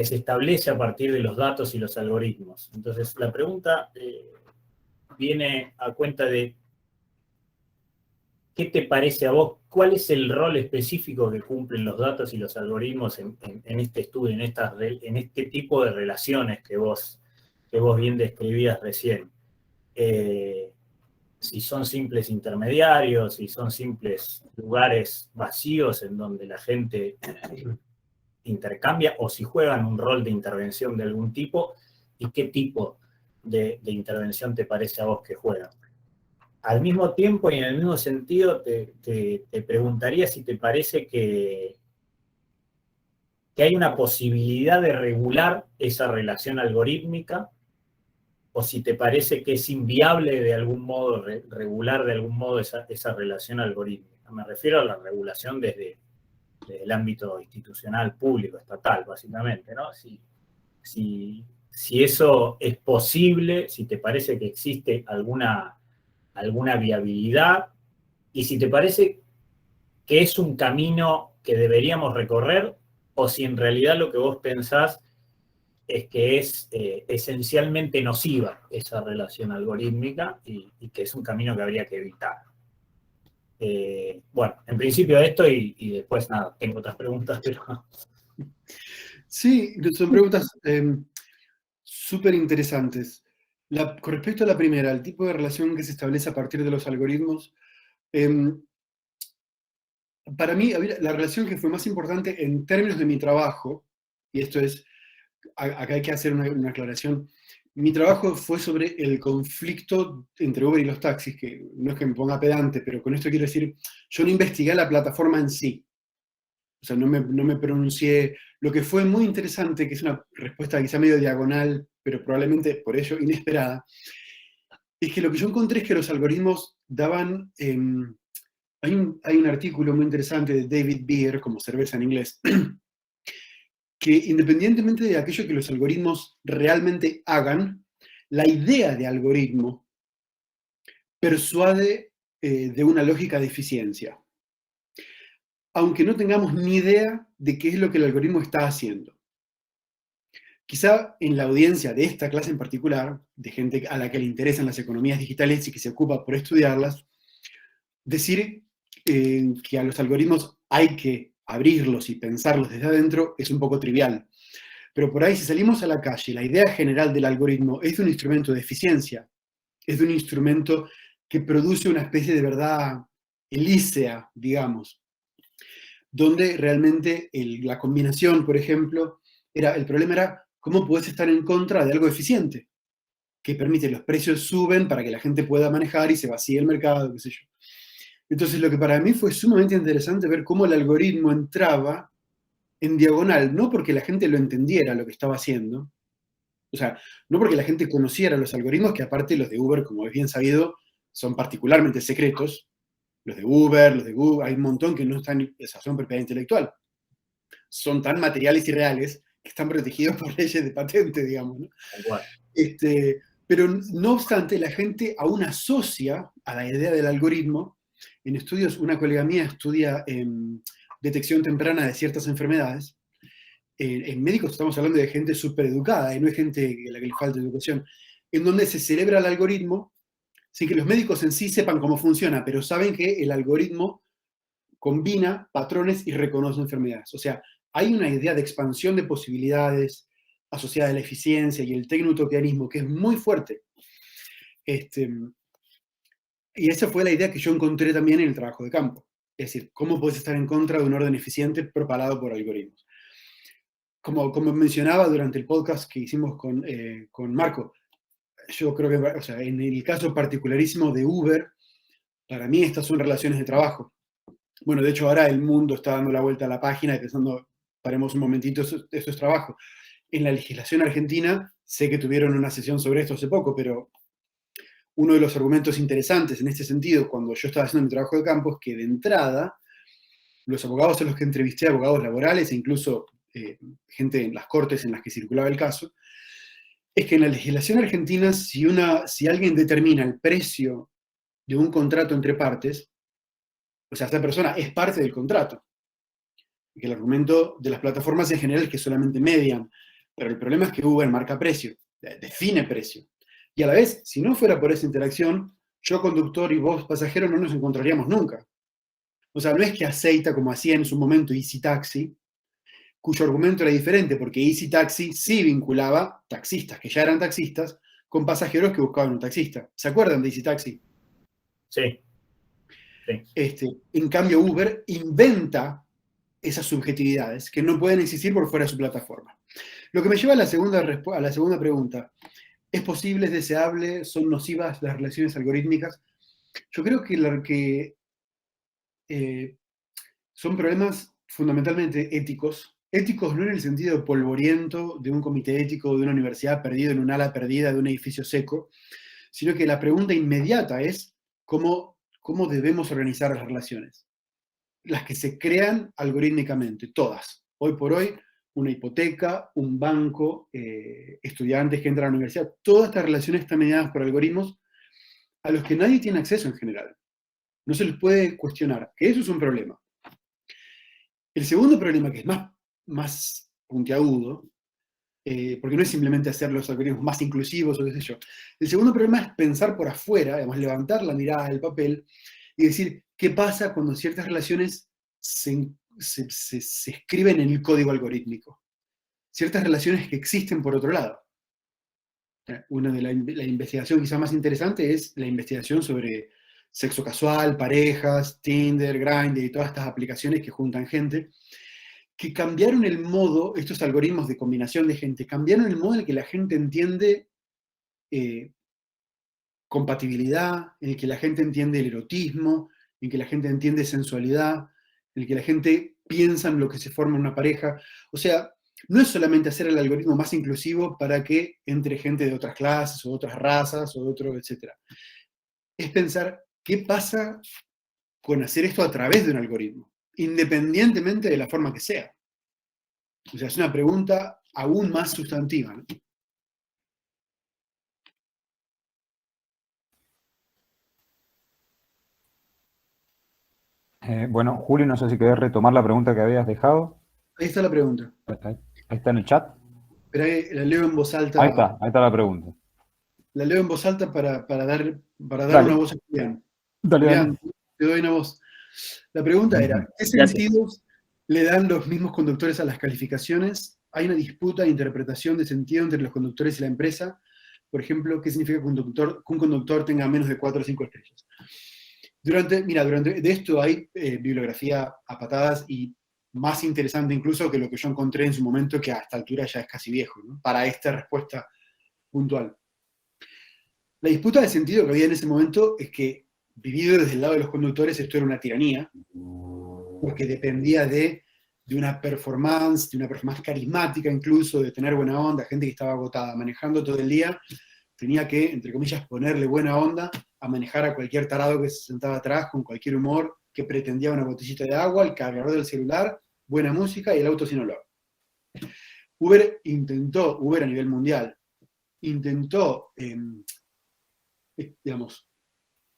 se establece a partir de los datos y los algoritmos. Entonces, la pregunta viene a cuenta de ¿qué te parece a vos? ¿Cuál es el rol específico que cumplen los datos y los algoritmos en este estudio, en este tipo de relaciones que vos bien describías recién? Si son simples intermediarios, si son simples lugares vacíos en donde la gente intercambia, o si juegan un rol de intervención de algún tipo, y qué tipo de intervención te parece a vos que juegan. Al mismo tiempo y en el mismo sentido, te preguntaría si te parece que hay una posibilidad de regular esa relación algorítmica, o si te parece que es inviable de algún modo regular de algún modo esa relación algorítmica. Me refiero a la regulación desde el ámbito institucional, público, estatal, básicamente, ¿no? Si eso es posible, si te parece que existe alguna viabilidad, y si te parece que es un camino que deberíamos recorrer, o si en realidad lo que vos pensás es que es esencialmente nociva esa relación algorítmica y que es un camino que habría que evitar. Bueno, en principio esto y después nada, tengo otras preguntas, pero... Sí, son preguntas súper interesantes. Con respecto a la primera, el tipo de relación que se establece a partir de los algoritmos, para mí la relación que fue más importante en términos de mi trabajo, y esto es, acá hay que hacer una aclaración, mi trabajo fue sobre el conflicto entre Uber y los taxis, que no es que me ponga pedante, pero con esto quiero decir, yo no investigué la plataforma en sí. O sea, no me pronuncié. Lo que fue muy interesante, que es una respuesta quizá medio diagonal, pero probablemente por ello inesperada, es que lo que yo encontré es que los algoritmos daban hay un artículo muy interesante de David Beer, como cerveza en inglés, que independientemente de aquello que los algoritmos realmente hagan, la idea de algoritmo persuade de una lógica de eficiencia, aunque no tengamos ni idea de qué es lo que el algoritmo está haciendo. Quizá en la audiencia de esta clase en particular, de gente a la que le interesan las economías digitales y que se ocupa por estudiarlas, decir que a los algoritmos hay que abrirlos y pensarlos desde adentro es un poco trivial. Pero por ahí, si salimos a la calle, la idea general del algoritmo es de un instrumento de eficiencia, es de un instrumento que produce una especie de verdad elísea, digamos, donde realmente la combinación, por ejemplo, el problema era cómo puedes estar en contra de algo eficiente, que permite los precios suben para que la gente pueda manejar y se vacíe el mercado, qué sé yo. Entonces, lo que para mí fue sumamente interesante ver cómo el algoritmo entraba en diagonal, no porque la gente lo entendiera lo que estaba haciendo, o sea, no porque la gente conociera los algoritmos, que aparte los de Uber, como es bien sabido, son particularmente secretos. Los de Uber, los de Google, hay un montón que no están, o sea, son propiedad intelectual. Son tan materiales y reales que están protegidos por leyes de patente, digamos, ¿no? Pero no obstante, la gente aún asocia a la idea del algoritmo. En estudios, una colega mía estudia detección temprana de ciertas enfermedades. En médicos estamos hablando de gente súper educada, y no es gente a la que le falta educación, en donde se celebra el algoritmo sin que los médicos en sí sepan cómo funciona, pero saben que el algoritmo combina patrones y reconoce enfermedades. O sea, hay una idea de expansión de posibilidades asociada a la eficiencia y el tecno-utopianismo que es muy fuerte. Y esa fue la idea que yo encontré también en el trabajo de campo. Es decir, ¿cómo puedes estar en contra de un orden eficiente propalado por algoritmos? Como mencionaba durante el podcast que hicimos con Marco, yo creo que, o sea, en el caso particularísimo de Uber, para mí estas son relaciones de trabajo. Bueno, de hecho ahora el mundo está dando la vuelta a la página y pensando, paremos un momentito, esto es trabajo. En la legislación argentina, sé que tuvieron una sesión sobre esto hace poco, pero uno de los argumentos interesantes en este sentido, cuando yo estaba haciendo mi trabajo de campo, es que de entrada, los abogados a los que entrevisté, abogados laborales e incluso gente en las cortes en las que circulaba el caso, es que en la legislación argentina, si alguien determina el precio de un contrato entre partes, o sea, esta persona es parte del contrato. Que el argumento de las plataformas en general es que solamente median, pero el problema es que Uber marca precio, define precio. Y a la vez, si no fuera por esa interacción, yo conductor y vos pasajero no nos encontraríamos nunca. O sea, no es que aceita como hacía en su momento Easy Taxi, cuyo argumento era diferente, porque Easy Taxi sí vinculaba taxistas, que ya eran taxistas, con pasajeros que buscaban un taxista. ¿Se acuerdan de Easy Taxi? Sí. Sí. En cambio, Uber inventa esas subjetividades que no pueden existir por fuera de su plataforma. Lo que me lleva a la segunda pregunta. ¿Es posible, es deseable, son nocivas las relaciones algorítmicas? Yo creo que son problemas fundamentalmente éticos. Éticos no en el sentido polvoriento de un comité ético de una universidad perdido en un ala perdida de un edificio seco, sino que la pregunta inmediata es cómo debemos organizar las relaciones. Las que se crean algorítmicamente, todas. Hoy por hoy, una hipoteca, un banco, estudiantes que entran a la universidad, todas estas relaciones están mediadas por algoritmos a los que nadie tiene acceso en general. No se les puede cuestionar, que eso es un problema. El segundo problema, que es más puntiagudo, porque no es simplemente hacer los algoritmos más inclusivos o qué sé yo. El segundo problema es pensar por afuera, además levantar la mirada del papel y decir, ¿qué pasa cuando ciertas relaciones se escriben en el código algorítmico? Ciertas relaciones que existen por otro lado. Una de la investigación quizá más interesante es la investigación sobre sexo casual, parejas, Tinder, Grindr y todas estas aplicaciones que juntan gente, que cambiaron el modo, estos algoritmos de combinación de gente, cambiaron el modo en el que la gente entiende compatibilidad, en el que la gente entiende el erotismo, en que la gente entiende sensualidad, en el que la gente piensa en lo que se forma una pareja. O sea, no es solamente hacer el algoritmo más inclusivo para que entre gente de otras clases, o otras razas, o de otro, etc. Es pensar qué pasa con hacer esto a través de un algoritmo, independientemente de la forma que sea. O sea, es una pregunta aún más sustantiva, ¿no? Bueno, Juli, no sé si querés retomar la pregunta que habías dejado. Ahí está la pregunta. Ahí está en el chat. Pero ahí la leo en voz alta. Ahí está la pregunta. La leo en voz alta para dar Dale. una voz a Julián. Dale, Julián, te doy una voz. La pregunta era, ¿qué sentidos le dan los mismos conductores a las calificaciones? ¿Hay una disputa de interpretación de sentido entre los conductores y la empresa? Por ejemplo, ¿qué significa que un conductor tenga menos de 4 o 5 estrellas? De esto hay bibliografía a patadas y más interesante incluso que lo que yo encontré en su momento, que a esta altura ya es casi viejo, ¿no? Para esta respuesta puntual. La disputa de sentido que había en ese momento es que, vivido desde el lado de los conductores, esto era una tiranía, porque dependía de una performance carismática incluso, de tener buena onda, gente que estaba agotada, manejando todo el día, tenía que, entre comillas, ponerle buena onda a manejar a cualquier tarado que se sentaba atrás con cualquier humor, que pretendía una botellita de agua, el cargador del celular, buena música y el auto sin olor. Uber a nivel mundial, intentó, digamos,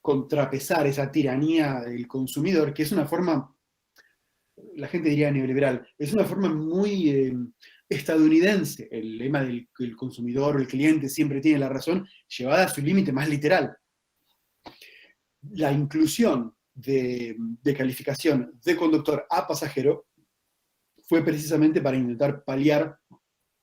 contrapesar esa tiranía del consumidor, que es una forma, la gente diría neoliberal, es una forma muy estadounidense, el lema del que el consumidor o el cliente siempre tiene la razón, llevada a su límite más literal. La inclusión de calificación de conductor a pasajero fue precisamente para intentar paliar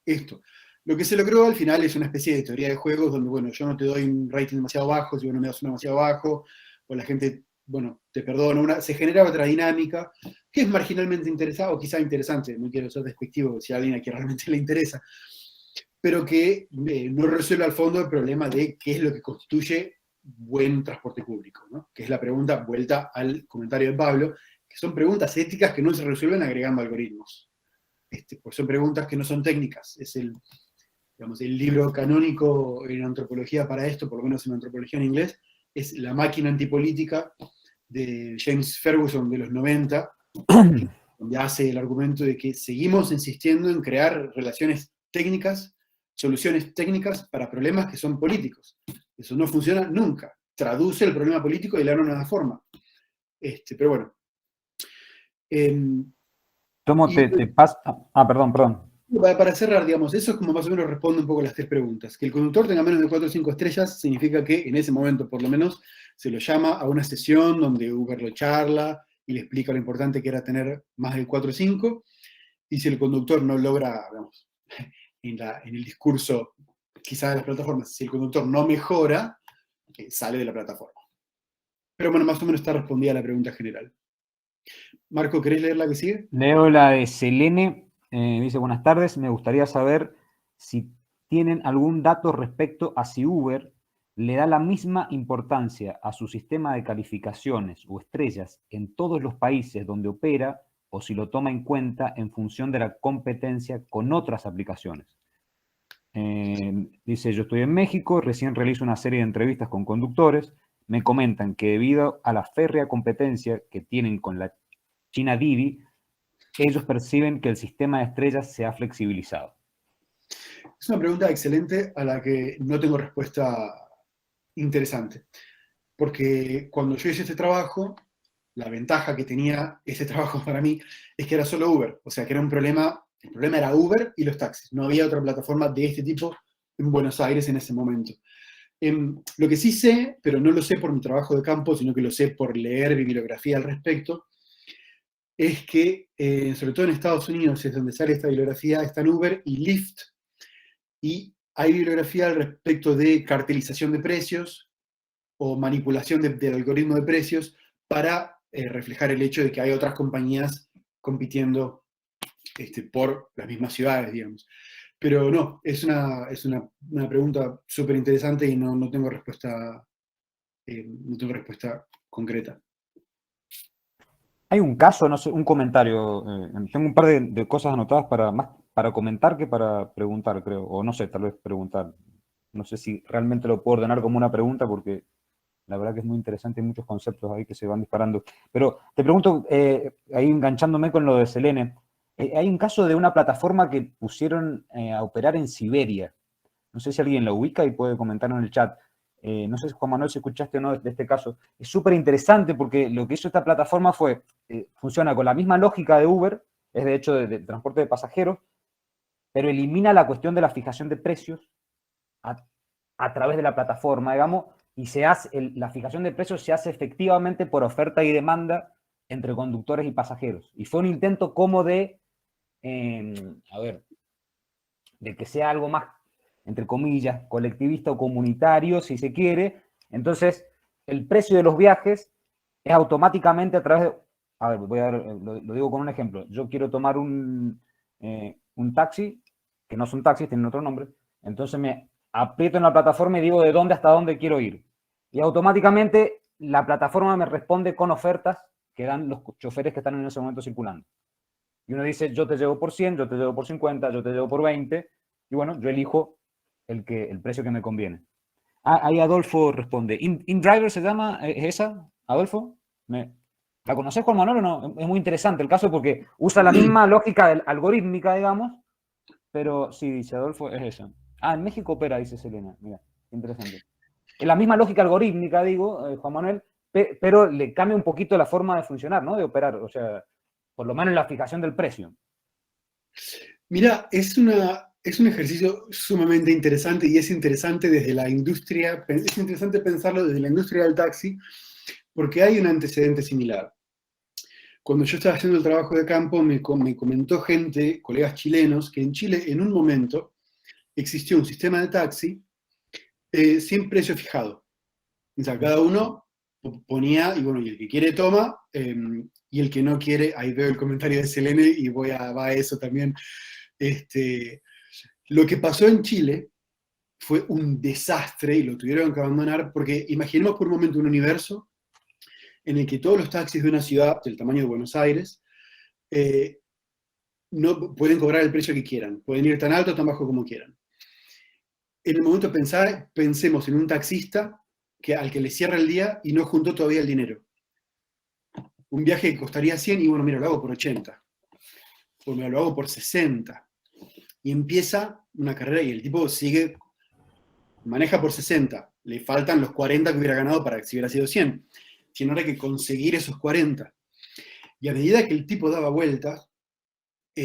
esto. Lo que se logró al final es una especie de teoría de juegos donde, bueno, yo no te doy un rating demasiado bajo, si vos no me das uno demasiado bajo, o la gente, bueno, te perdona. Se genera otra dinámica que es marginalmente interesante, o quizá interesante, no quiero ser despectivo si a alguien a quien realmente le interesa, pero que no resuelve al fondo el problema de qué es lo que constituye buen transporte público, ¿no? Que es la pregunta, vuelta al comentario de Pablo, que son preguntas éticas que no se resuelven agregando algoritmos. Pues son preguntas que no son técnicas. Es el libro canónico en antropología para esto, por lo menos en antropología en inglés, es La máquina antipolítica de James Ferguson de los 90, donde hace el argumento de que seguimos insistiendo en crear relaciones técnicas, soluciones técnicas para problemas que son políticos. Eso no funciona nunca. Traduce el problema político y le da una nueva forma. Pero bueno. Perdón. Para cerrar, digamos, eso es como más o menos responde un poco a las tres preguntas. Que el conductor tenga menos de 4 o 5 estrellas significa que en ese momento, por lo menos, se lo llama a una sesión donde Uber lo charla y le explica lo importante que era tener más de 4 o 5. Y si el conductor no logra, digamos, en el discurso quizá de las plataformas, si el conductor no mejora, sale de la plataforma. Pero bueno, más o menos está respondida la pregunta general. Marco, ¿querés leer la que sigue? Leo la de Selene. Dice, buenas tardes, me gustaría saber si tienen algún dato respecto a si Uber le da la misma importancia a su sistema de calificaciones o estrellas en todos los países donde opera o si lo toma en cuenta en función de la competencia con otras aplicaciones. Dice, yo estoy en México, recién realizo una serie de entrevistas con conductores, me comentan que debido a la férrea competencia que tienen con la China Didi, ellos perciben que el sistema de estrellas se ha flexibilizado. Es una pregunta excelente a la que no tengo respuesta interesante. Porque cuando yo hice este trabajo, la ventaja que tenía ese trabajo para mí es que era solo Uber. O sea, que era un problema, el problema era Uber y los taxis. No había otra plataforma de este tipo en Buenos Aires en ese momento. Lo que sí sé, pero no lo sé por mi trabajo de campo, sino que lo sé por leer bibliografía al respecto, es que, sobre todo en Estados Unidos, es donde sale esta bibliografía, están Uber y Lyft, y hay bibliografía al respecto de cartelización de precios o manipulación del algoritmo de precios para reflejar el hecho de que hay otras compañías compitiendo por las mismas ciudades, digamos. Pero no, es una pregunta súper interesante y no tengo respuesta concreta. Hay un caso, no sé, un comentario. Tengo un par de cosas anotadas más para comentar que para preguntar, creo. O no sé, tal vez preguntar. No sé si realmente lo puedo ordenar como una pregunta porque La verdad que es muy interesante, hay muchos conceptos ahí que se van disparando. Pero te pregunto, ahí enganchándome con lo de Selene, hay un caso de una plataforma que pusieron a operar en Siberia. No sé si alguien lo ubica y puede comentarlo en el chat. No sé, Juan Manuel, si escuchaste o no de este caso. Es súper interesante porque lo que hizo esta plataforma fue, funciona con la misma lógica de Uber, es de hecho de transporte de pasajeros, pero elimina la cuestión de la fijación de precios a través de la plataforma, digamos, y la fijación de precios se hace efectivamente por oferta y demanda entre conductores y pasajeros. Y fue un intento como de, de que sea algo más, entre comillas, colectivista o comunitario, si se quiere. Entonces, el precio de los viajes es automáticamente a través de... A ver, lo digo con un ejemplo. Yo quiero tomar un taxi, que no son taxis, tienen otro nombre. Entonces me aprieto en la plataforma y digo de dónde hasta dónde quiero ir. Y automáticamente la plataforma me responde con ofertas que dan los choferes que están en ese momento circulando. Y uno dice, yo te llevo por 100, yo te llevo por 50, yo te llevo por 20. Y bueno, yo elijo el precio que me conviene. Ahí Adolfo responde. ¿InDriver se llama? ¿Es esa, Adolfo? ¿La conoces, Juan Manuel, o no? Es muy interesante el caso porque usa la misma lógica algorítmica, digamos, pero sí, dice Adolfo, es esa. En México opera, dice Selena. Mira, interesante. Es la misma lógica algorítmica, digo, Juan Manuel, pero le cambia un poquito la forma de funcionar, ¿no? De operar, o sea, por lo menos la fijación del precio. Mira, es un ejercicio sumamente interesante y es interesante desde la industria, es interesante pensarlo desde la industria del taxi, porque hay un antecedente similar. Cuando yo estaba haciendo el trabajo de campo, me comentó gente, colegas chilenos, que en Chile en un momento existió un sistema de taxi sin precio fijado. O sea, cada uno ponía, y bueno, y el que quiere toma, y el que no quiere, ahí veo el comentario de Selene y va a eso también. Lo que pasó en Chile fue un desastre y lo tuvieron que abandonar porque imaginemos por un momento un universo en el que todos los taxis de una ciudad del tamaño de Buenos Aires no pueden cobrar el precio que quieran, pueden ir tan alto o tan bajo como quieran. En el momento pensemos en un taxista al que le cierra el día y no juntó todavía el dinero. Un viaje que costaría 100 y bueno, mira, lo hago por 80. O mira, lo hago por 60. Y empieza una carrera y el tipo maneja por 60. Le faltan los 40 que hubiera ganado para que si hubiera sido 100. Tiene ahora que conseguir esos 40. Y a medida que el tipo daba vueltas, a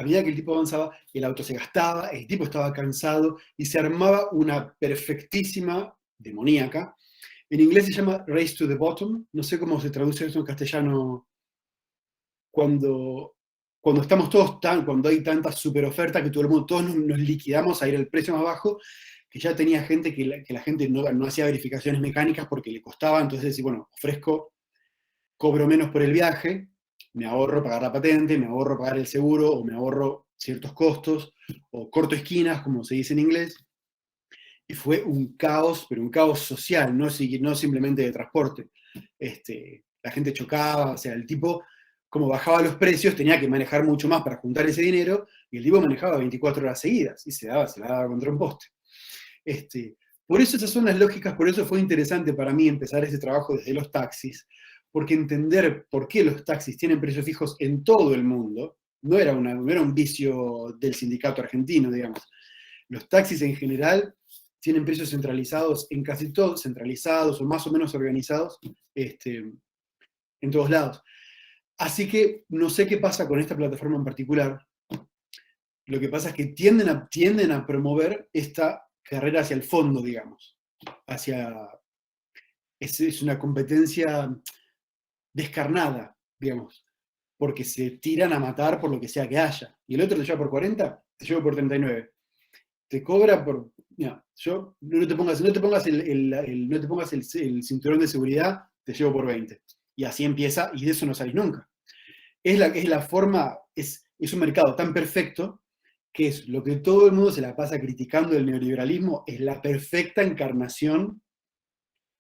medida que el tipo avanzaba, el auto se gastaba, el tipo estaba cansado y se armaba una perfectísima demoníaca. En inglés se llama Race to the Bottom. No sé cómo se traduce eso en castellano. Cuando estamos cuando hay tanta super oferta que todos nos liquidamos a ir al precio más bajo, que ya tenía gente que la gente no hacía verificaciones mecánicas porque le costaba, entonces decir, bueno, cobro menos por el viaje, me ahorro pagar la patente, me ahorro pagar el seguro, o me ahorro ciertos costos, o corto esquinas, como se dice en inglés. Y fue un caos, pero un caos social, no simplemente de transporte. La gente chocaba, o sea, el tipo, como bajaba los precios, tenía que manejar mucho más para juntar ese dinero, y el tipo manejaba 24 horas seguidas, y se la daba contra un poste. Por eso esas son las lógicas, por eso fue interesante para mí empezar ese trabajo desde los taxis, porque entender por qué los taxis tienen precios fijos en todo el mundo, no era un vicio del sindicato argentino, digamos. Los taxis en general tienen precios centralizados, en casi todos centralizados o más o menos organizados, en todos lados. Así que no sé qué pasa con esta plataforma en particular. Lo que pasa es que tienden a promover esta carrera hacia el fondo, digamos. Es una competencia descarnada, digamos, porque se tiran a matar por lo que sea que haya. Y el otro te lleva por 40, te llevo por 39. Te cobra por... Mira, no te pongas el cinturón de seguridad, te llevo por 20. Y así empieza, y de eso no salís nunca. Es la forma, es un mercado tan perfecto que es lo que todo el mundo se la pasa criticando del neoliberalismo, es la perfecta encarnación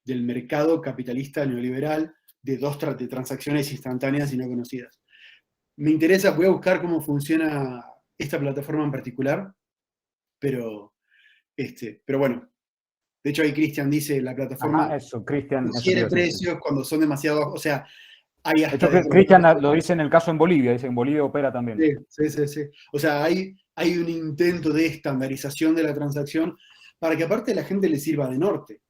del mercado capitalista neoliberal de transacciones instantáneas y no conocidas. Me interesa, voy a buscar cómo funciona esta plataforma en particular, pero bueno, De hecho, ahí Cristian dice, la plataforma Ajá, eso, Cristian. eso te sugiere iba a decir, sí. precios cuando son demasiado bajos. O sea, hay De hasta... hecho, Cristian lo dice en el caso en Bolivia, dice en Bolivia opera también. Sí. O sea, hay un intento de estandarización de la transacción para que aparte la gente le sirva de norte.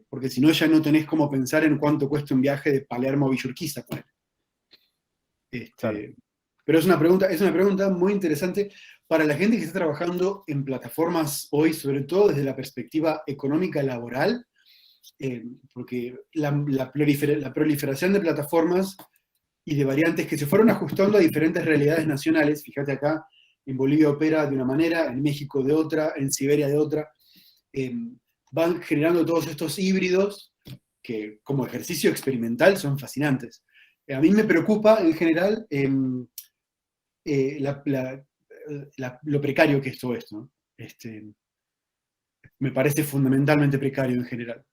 Porque si no, ya no tenés cómo pensar en cuánto cuesta un viaje de Palermo a Villurquiza. Claro. Pero es una pregunta muy interesante para la gente que está trabajando en plataformas hoy, sobre todo desde la perspectiva económica laboral, porque la proliferación de plataformas y de variantes que se fueron ajustando a diferentes realidades nacionales, fíjate acá, en Bolivia opera de una manera, en México de otra, en Siberia de otra, van generando todos estos híbridos que como ejercicio experimental son fascinantes. A mí me preocupa en general lo precario que es todo esto, ¿no? Me parece fundamentalmente precario en general.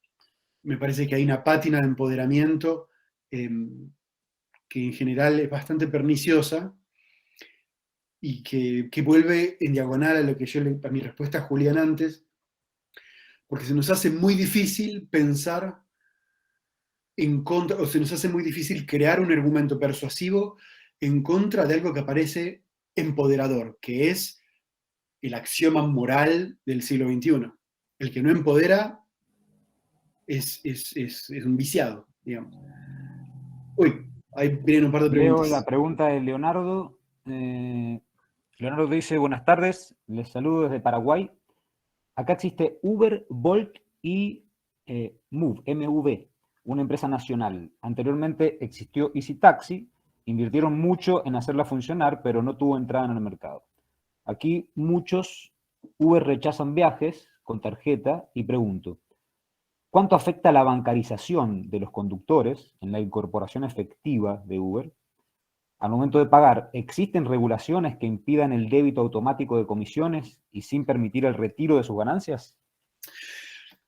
Me parece que hay una pátina de empoderamiento que en general es bastante perniciosa y que vuelve en diagonal a lo que a mi respuesta a Julián antes, porque se nos hace muy difícil pensar en contra, o se nos hace muy difícil crear un argumento persuasivo en contra de algo que parece empoderador, que es el axioma moral del siglo XXI. El que no empodera es un viciado, digamos. Uy, ahí vienen un par de preguntas. Leo la pregunta de Leonardo. Leonardo dice, buenas tardes, les saludo desde Paraguay. Acá existe Uber, Bolt y Move, MV, una empresa nacional. Anteriormente existió Easy Taxi, invirtieron mucho en hacerla funcionar, pero no tuvo entrada en el mercado. Aquí muchos Uber rechazan viajes con tarjeta y pregunto, ¿cuánto afecta la bancarización de los conductores en la incorporación efectiva de Uber? Al momento de pagar, ¿existen regulaciones que impidan el débito automático de comisiones y sin permitir el retiro de sus ganancias?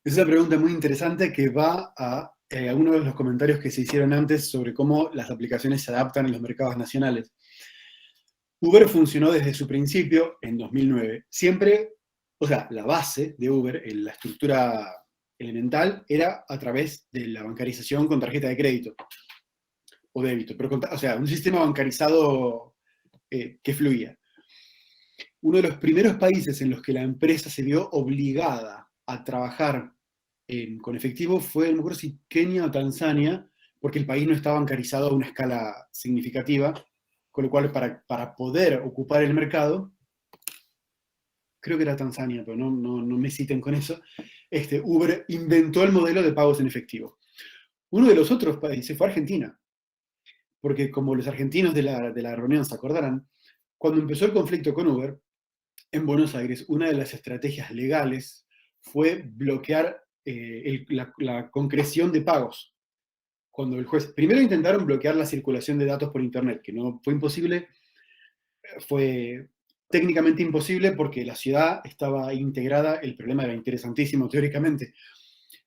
Es una pregunta muy interesante que va a uno de los comentarios que se hicieron antes sobre cómo las aplicaciones se adaptan en los mercados nacionales. Uber funcionó desde su principio, en 2009. Siempre, o sea, la base de Uber, la estructura elemental, era a través de la bancarización con tarjeta de crédito o débito, pero o sea, un sistema bancarizado que fluía. Uno de los primeros países en los que la empresa se vio obligada a trabajar con efectivo fue, no me acuerdo si Kenia o Tanzania, porque el país no estaba bancarizado a una escala significativa, con lo cual para poder ocupar el mercado, creo que era Tanzania, pero no me citen con eso, Uber inventó el modelo de pagos en efectivo. Uno de los otros países fue Argentina, porque como los argentinos de la reunión se acordarán, cuando empezó el conflicto con Uber, en Buenos Aires, una de las estrategias legales fue bloquear la concreción de pagos. Cuando el juez, primero intentaron bloquear la circulación de datos por Internet, que no fue imposible, fue técnicamente imposible porque la ciudad estaba integrada, el problema era interesantísimo teóricamente.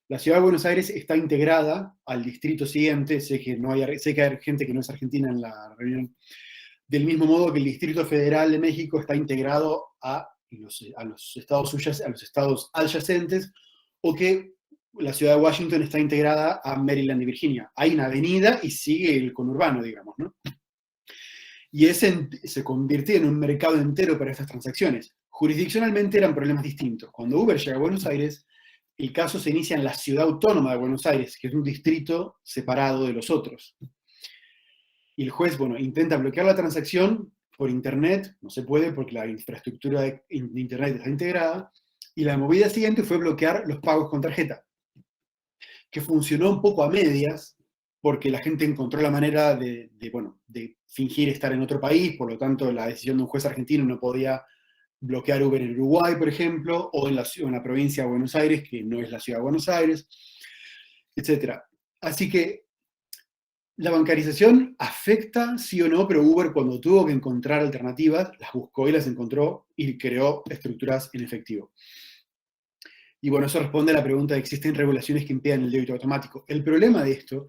La ciudad de Buenos Aires está integrada al distrito siguiente, sé que hay gente que no es argentina en la reunión, del mismo modo que el Distrito Federal de México está integrado a los estados adyacentes, o que la ciudad de Washington está integrada a Maryland y Virginia. Hay una avenida y sigue el conurbano, digamos, ¿no? Y se convirtió en un mercado entero para estas transacciones. Jurisdiccionalmente eran problemas distintos. Cuando Uber llega a Buenos Aires, el caso se inicia en la ciudad autónoma de Buenos Aires, que es un distrito separado de los otros. Y el juez, intenta bloquear la transacción por Internet, no se puede porque la infraestructura de Internet está integrada, y la movida siguiente fue bloquear los pagos con tarjeta, que funcionó un poco a medias, porque la gente encontró la manera de fingir estar en otro país, por lo tanto la decisión de un juez argentino no podía bloquear Uber en Uruguay, por ejemplo, o en la provincia de Buenos Aires, que no es la ciudad de Buenos Aires, etc. Así que la bancarización afecta, sí o no, pero Uber cuando tuvo que encontrar alternativas, las buscó y las encontró y creó estructuras en efectivo. Y eso responde a la pregunta de ¿existen regulaciones que impidan el débito automático? El problema de esto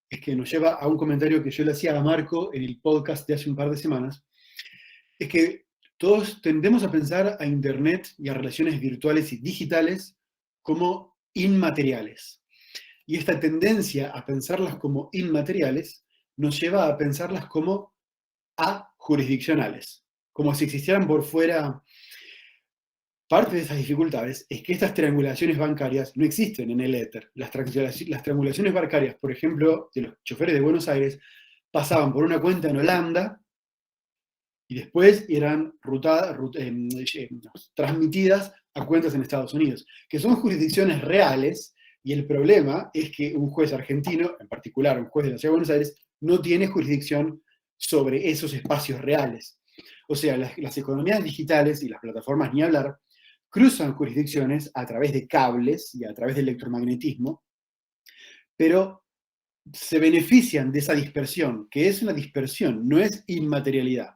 es que nos lleva a un comentario que yo le hacía a Marco en el podcast de hace un par de semanas, es que todos tendemos a pensar a Internet y a relaciones virtuales y digitales como inmateriales. Y esta tendencia a pensarlas como inmateriales nos lleva a pensarlas como ajurisdiccionales, como si existieran por fuera. Parte de esas dificultades es que estas triangulaciones bancarias no existen en el éter. Las triangulaciones bancarias, por ejemplo, de los choferes de Buenos Aires, pasaban por una cuenta en Holanda y después eran transmitidas a cuentas en Estados Unidos, que son jurisdicciones reales, y el problema es que un juez argentino, en particular un juez de la Ciudad de Buenos Aires, no tiene jurisdicción sobre esos espacios reales. O sea, las economías digitales y las plataformas, ni hablar, cruzan jurisdicciones a través de cables y a través de electromagnetismo, pero se benefician de esa dispersión, que es una dispersión, no es inmaterialidad.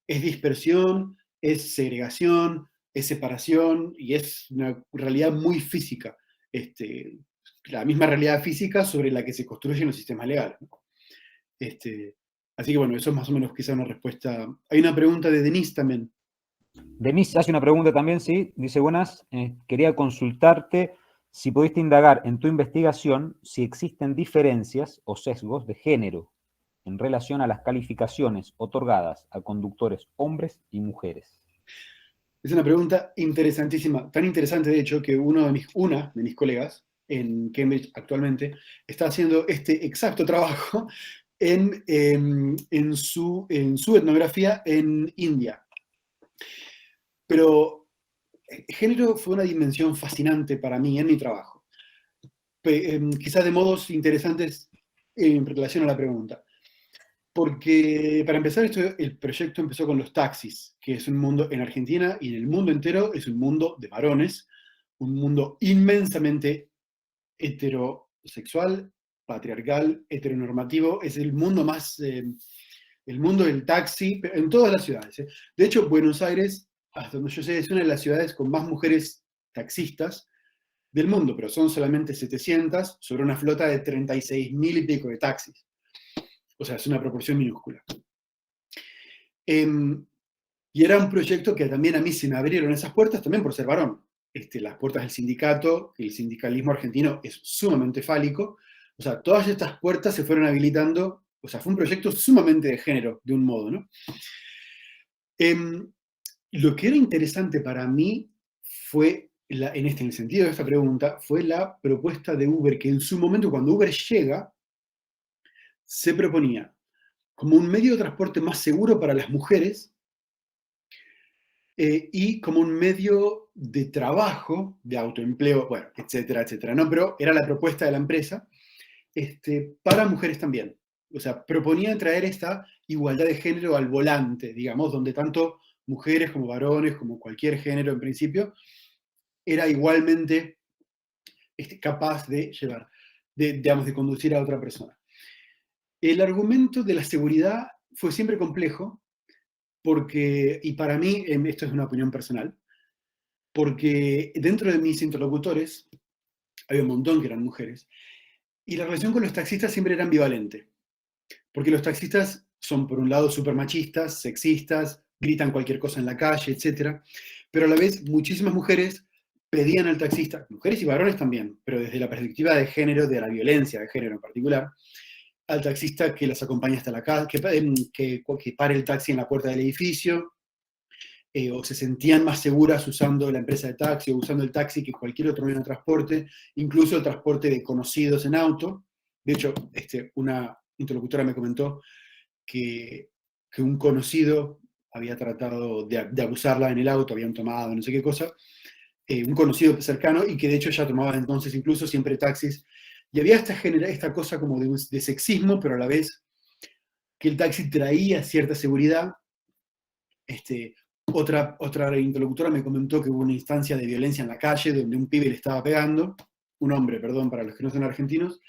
Es dispersión, es segregación, es separación, y es una realidad muy física. La misma realidad física sobre la que se construyen los sistemas legales. Así que bueno, eso es más o menos quizá una respuesta. Hay una pregunta de Denise también. Denise hace una pregunta también, sí. Dice, buenas, quería consultarte si pudiste indagar en tu investigación si existen diferencias o sesgos de género en relación a las calificaciones otorgadas a conductores hombres y mujeres. Es una pregunta interesantísima, tan interesante de hecho que una de mis colegas en Cambridge actualmente está haciendo este exacto trabajo en su etnografía en India. Pero género fue una dimensión fascinante para mí en mi trabajo. Quizás de modos interesantes en relación a la pregunta. Porque, para empezar, el proyecto empezó con los taxis, que es un mundo en Argentina y en el mundo entero es un mundo de varones, un mundo inmensamente heterosexual, patriarcal, heteronormativo. Es el mundo más, el mundo del taxi, en todas las ciudades. De hecho, Buenos Aires, hasta donde yo sé, es una de las ciudades con más mujeres taxistas del mundo, pero son solamente 700 sobre una flota de 36.000 y pico de taxis. O sea, es una proporción minúscula. Y era un proyecto que también a mí se me abrieron esas puertas, también por ser varón. Las puertas del sindicato, el sindicalismo argentino es sumamente fálico. O sea, todas estas puertas se fueron habilitando. O sea, fue un proyecto sumamente de género, de un modo, ¿no? Lo que era interesante para mí fue, en el sentido de esta pregunta, fue la propuesta de Uber, que en su momento, cuando Uber llega, se proponía como un medio de transporte más seguro para las mujeres y como un medio de trabajo, de autoempleo, bueno, etcétera, etcétera, ¿no? Pero era la propuesta de la empresa para mujeres también. O sea, proponía traer esta igualdad de género al volante, digamos, donde tanto mujeres como varones, como cualquier género en principio, era igualmente capaz de llevar, digamos, de conducir a otra persona. El argumento de la seguridad fue siempre complejo, porque, y para mí, esto es una opinión personal, porque dentro de mis interlocutores había un montón que eran mujeres, y la relación con los taxistas siempre era ambivalente, porque los taxistas son, por un lado, súper machistas, sexistas, gritan cualquier cosa en la calle, etc. Pero a la vez, muchísimas mujeres pedían al taxista, mujeres y varones también, pero desde la perspectiva de género, de la violencia de género en particular, al taxista que las acompañe hasta la casa, que pare el taxi en la puerta del edificio, o se sentían más seguras usando la empresa de taxi o usando el taxi que cualquier otro medio de transporte, incluso el transporte de conocidos en auto. De hecho, una interlocutora me comentó que un conocido había tratado de abusarla en el auto, habían tomado no sé qué cosa, un conocido cercano, y que de hecho ya tomaba entonces incluso siempre taxis. Y había esta cosa como de sexismo, pero a la vez que el taxi traía cierta seguridad. Otra interlocutora me comentó que hubo una instancia de violencia en la calle donde un pibe le estaba pegando, un hombre, perdón, para los que no son argentinos,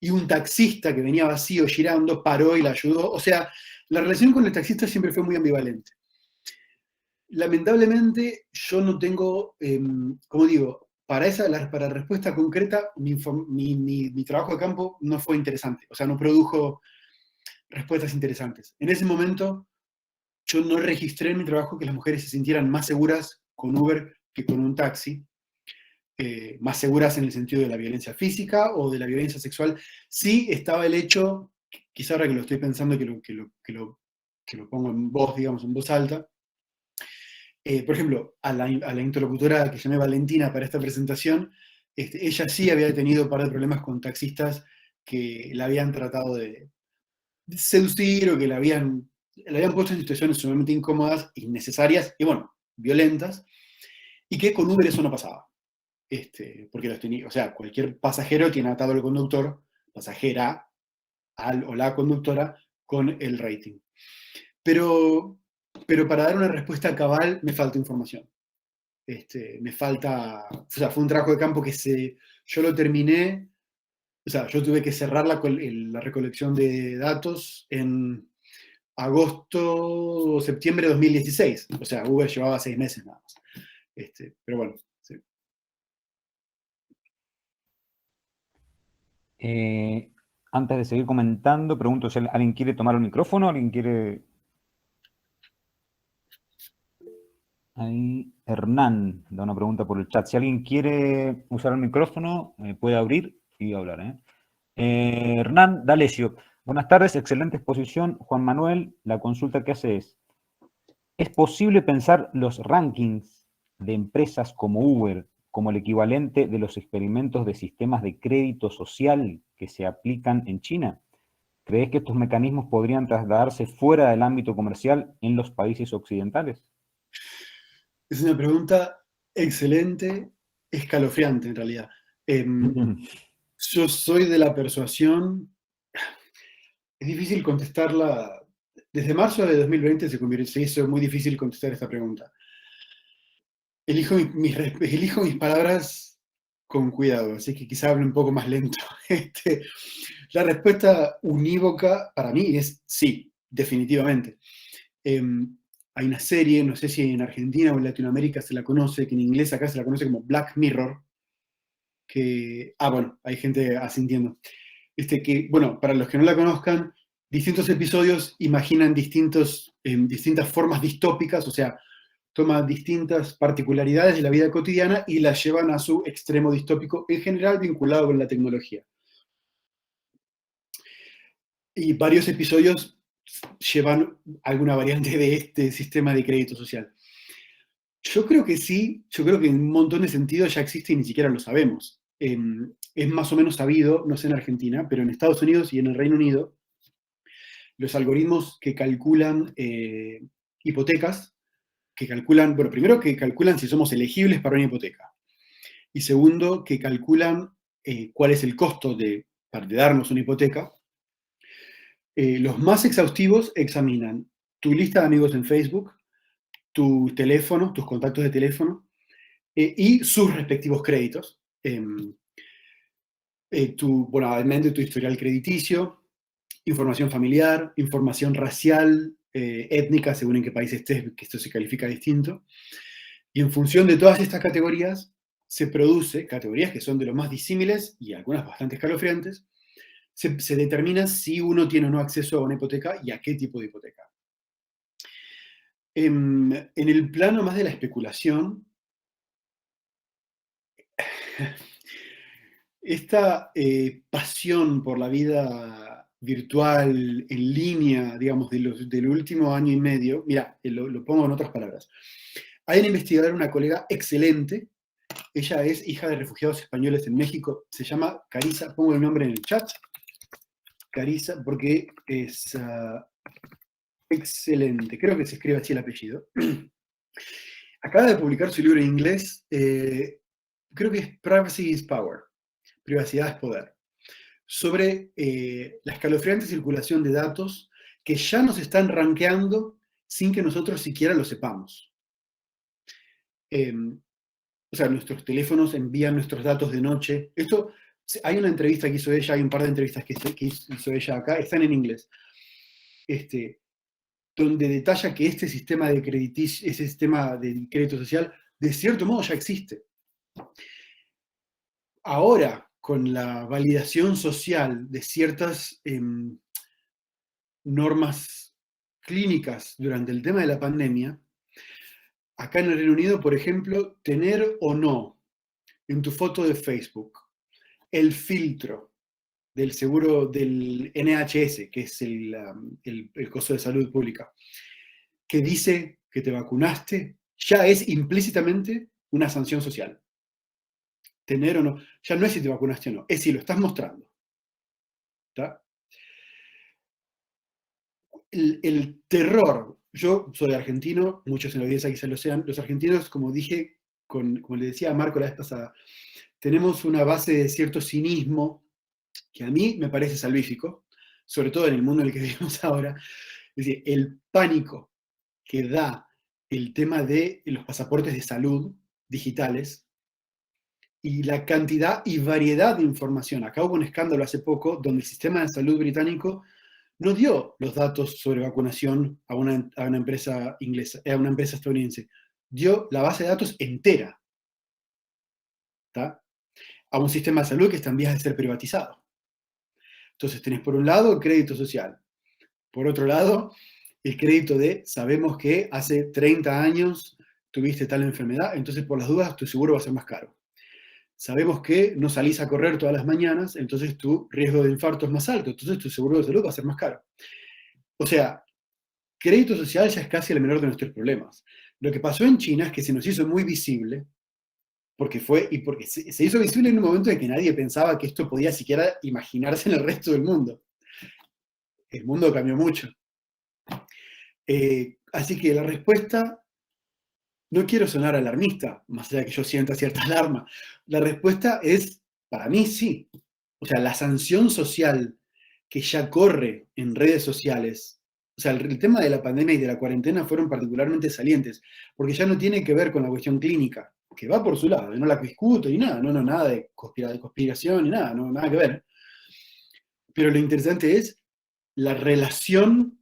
y un taxista que venía vacío girando paró y la ayudó. O sea, la relación con el taxista siempre fue muy ambivalente. Lamentablemente, yo no tengo, como digo, para respuesta concreta, mi trabajo de campo no fue interesante, o sea, no produjo respuestas interesantes. En ese momento, yo no registré en mi trabajo que las mujeres se sintieran más seguras con Uber que con un taxi. más seguras en el sentido de la violencia física o de la violencia sexual. Sí estaba el hecho, quizá ahora que lo estoy pensando, que lo pongo en voz, digamos, en voz alta. Por ejemplo, a la interlocutora que llamé Valentina para esta presentación, ella sí había tenido un par de problemas con taxistas que la habían tratado de seducir o que la habían puesto en situaciones sumamente incómodas, innecesarias y, bueno, violentas, y que con Uber eso no pasaba. Porque los tenía, o sea, cualquier pasajero tiene atado al conductor, pasajera, al o la conductora, con el rating. Pero para dar una respuesta cabal me falta información. Me falta, o sea, fue un trabajo de campo que yo lo terminé, o sea, yo tuve que cerrar la recolección de datos en agosto o septiembre de 2016. O sea, Uber llevaba 6 meses nada más. Pero bueno, sí. Antes de seguir comentando, pregunto si alguien quiere tomar el micrófono, alguien quiere... Ahí, Hernán da una pregunta por el chat. Si alguien quiere usar el micrófono, puede abrir y hablar. Hernán D'Alessio. Buenas tardes, excelente exposición. Juan Manuel, la consulta que hace ¿es posible pensar los rankings de empresas como Uber como el equivalente de los experimentos de sistemas de crédito social que se aplican en China? ¿Crees que estos mecanismos podrían trasladarse fuera del ámbito comercial en los países occidentales? Es una pregunta excelente, escalofriante en realidad. Yo soy de la persuasión, es difícil contestarla, desde marzo de 2020 se hizo muy difícil contestar esta pregunta. Elijo mis palabras con cuidado, así que quizá hable un poco más lento. La respuesta unívoca para mí es sí, definitivamente. Hay una serie, no sé si en Argentina o en Latinoamérica se la conoce, que en inglés acá se la conoce como Black Mirror, bueno, hay gente asintiendo. Bueno, para los que no la conozcan, distintos episodios imaginan distintas formas distópicas, o sea, toman distintas particularidades de la vida cotidiana y las llevan a su extremo distópico, en general vinculado con la tecnología. Y varios episodios llevan alguna variante de este sistema de crédito social. Yo creo que sí, yo creo que en un montón de sentidos ya existe y ni siquiera lo sabemos. Es más o menos sabido, no sé en Argentina, pero en Estados Unidos y en el Reino Unido, los algoritmos que calculan hipotecas, bueno, primero que calculan si somos elegibles para una hipoteca. Y segundo, que calculan cuál es el costo de darnos una hipoteca. Los más exhaustivos examinan tu lista de amigos en Facebook, tu teléfono, tus contactos de teléfono, y sus respectivos créditos. Obviamente tu historial crediticio, información familiar, información racial, étnica, según en qué país estés, que esto se califica distinto. Y en función de todas estas categorías, se produce categorías que son de lo más disímiles y algunas bastante escalofriantes. Se determina si uno tiene o no acceso a una hipoteca y a qué tipo de hipoteca. En el plano más de la especulación, esta pasión por la vida virtual, en línea, digamos, del último año y medio, mira, lo pongo en otras palabras. Hay una investigadora, una colega excelente, ella es hija de refugiados españoles en México, se llama Carissa, pongo el nombre en el chat, Carissa, porque es excelente, creo que se escribe así el apellido. Acaba de publicar su libro en inglés, creo que es Privacy is Power, Privacidad es Poder, sobre la escalofriante circulación de datos que ya nos están rankeando sin que nosotros siquiera lo sepamos. O sea, nuestros teléfonos envían nuestros datos de noche. Hay una entrevista que hizo ella, hay un par de entrevistas que hizo ella acá, están en inglés, donde detalla que este sistema de crédito social, de cierto modo ya existe. Ahora, con la validación social de ciertas normas clínicas durante el tema de la pandemia, acá en el Reino Unido, por ejemplo, tener o no en tu foto de Facebook el filtro del seguro del NHS, que es el costo de salud pública, que dice que te vacunaste, ya es implícitamente una sanción social. Tener o no, ya no es si te vacunaste o no, es si lo estás mostrando. ¿Está? El terror, yo soy argentino, muchos en la audiencia quizás lo sean, los argentinos, como dije, como le decía a Marco la vez pasada, tenemos una base de cierto cinismo que a mí me parece salvífico, sobre todo en el mundo en el que vivimos ahora. Es decir, el pánico que da el tema de los pasaportes de salud digitales y la cantidad y variedad de información. Acá hubo un escándalo hace poco donde el sistema de salud británico no dio los datos sobre vacunación a una empresa inglesa, a una empresa estadounidense. Dio la base de datos entera, ¿tá? A un sistema de salud que está en vías de ser privatizado. Entonces tenés por un lado el crédito social, por otro lado el crédito de sabemos que hace 30 años tuviste tal enfermedad, entonces por las dudas tu seguro va a ser más caro. Sabemos que no salís a correr todas las mañanas, entonces tu riesgo de infarto es más alto, entonces tu seguro de salud va a ser más caro. O sea, crédito social ya es casi el menor de nuestros problemas. Lo que pasó en China es que se nos hizo muy visible, porque se hizo visible en un momento en que nadie pensaba que esto podía siquiera imaginarse en el resto del mundo. El mundo cambió mucho. Así que la respuesta, no quiero sonar alarmista, más allá de que yo sienta cierta alarma, la respuesta es, para mí sí. O sea, la sanción social que ya corre en redes sociales, o sea, el tema de la pandemia y de la cuarentena fueron particularmente salientes, porque ya no tiene que ver con la cuestión clínica, que va por su lado, no la discuto ni nada, nada de conspiración ni nada, no, nada que ver. Pero lo interesante es la relación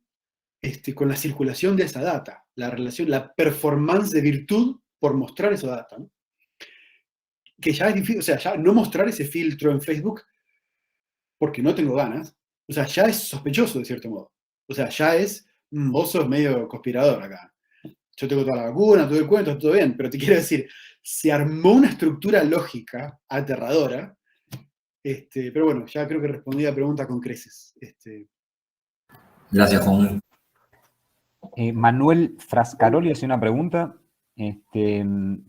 con la circulación de esa data, la performance de virtud por mostrar esa data, ¿no? Que ya es difícil, o sea, ya no mostrar ese filtro en Facebook porque no tengo ganas, o sea, ya es sospechoso de cierto modo. O sea, ya es, vos sos medio conspirador acá. Yo tengo toda la vacuna, todo el cuento, todo bien, pero te quiero decir, se armó una estructura lógica aterradora, pero bueno, ya creo que respondí a la pregunta con creces. Gracias, Juan. Manuel Frascaroli hace una pregunta.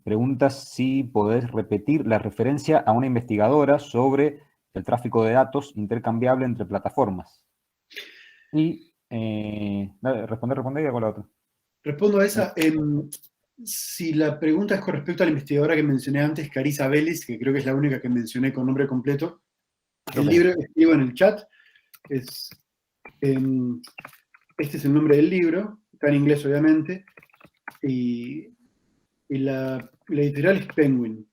Pregunta si podés repetir la referencia a una investigadora sobre el tráfico de datos intercambiable entre plataformas. Y responde y hago la otra. Respondo a esa. Si la pregunta es con respecto a la investigadora que mencioné antes, Carissa Vélez, que creo que es la única que mencioné con nombre completo, el libro que escribo en el chat es... este es el nombre del libro, está en inglés obviamente, y la editorial es Penguin.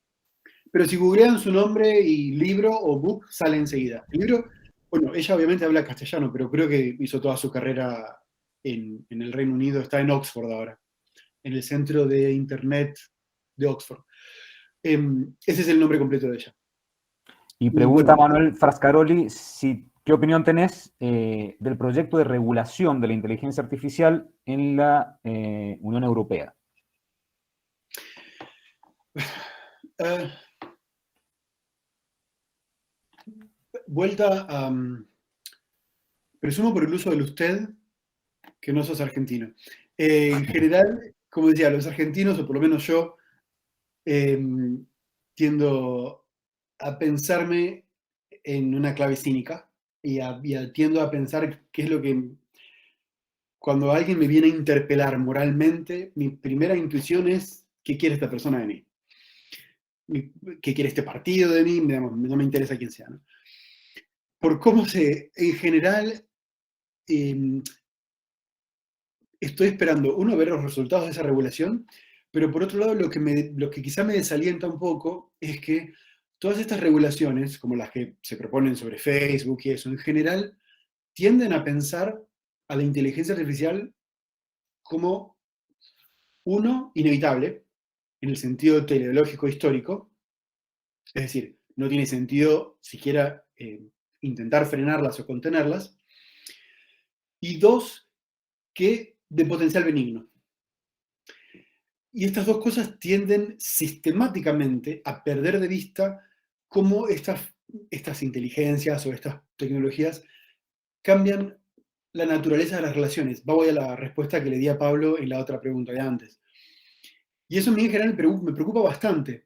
Pero si googlean su nombre y libro o book, sale enseguida. El libro, bueno, ella obviamente habla castellano, pero creo que hizo toda su carrera en el Reino Unido, está en Oxford ahora, en el Centro de Internet de Oxford. Ese es el nombre completo de ella. Y pregunta Manuel Frascaroli ¿qué opinión tenés del proyecto de regulación de la inteligencia artificial en la Unión Europea? Vuelta a... presumo por el uso del usted que no sos argentino. En general, como decía, los argentinos, o por lo menos yo, tiendo a pensarme en una clave cínica y tiendo a pensar qué es lo que... Cuando alguien me viene a interpelar moralmente, mi primera intuición es ¿qué quiere esta persona de mí? ¿Qué quiere este partido de mí? Digamos, no me interesa quién sea, ¿no? Por cómo en general, estoy esperando, uno, ver los resultados de esa regulación, pero por otro lado, lo que quizá me desalienta un poco es que todas estas regulaciones, como las que se proponen sobre Facebook y eso, en general, tienden a pensar a la inteligencia artificial como uno, inevitable, en el sentido teleológico histórico, es decir, no tiene sentido siquiera intentar frenarlas o contenerlas, y dos, que de potencial benigno. Y estas dos cosas tienden sistemáticamente a perder de vista cómo estas inteligencias o estas tecnologías cambian la naturaleza de las relaciones. Voy a la respuesta que le di a Pablo en la otra pregunta de antes. Y eso a mí en general me preocupa bastante,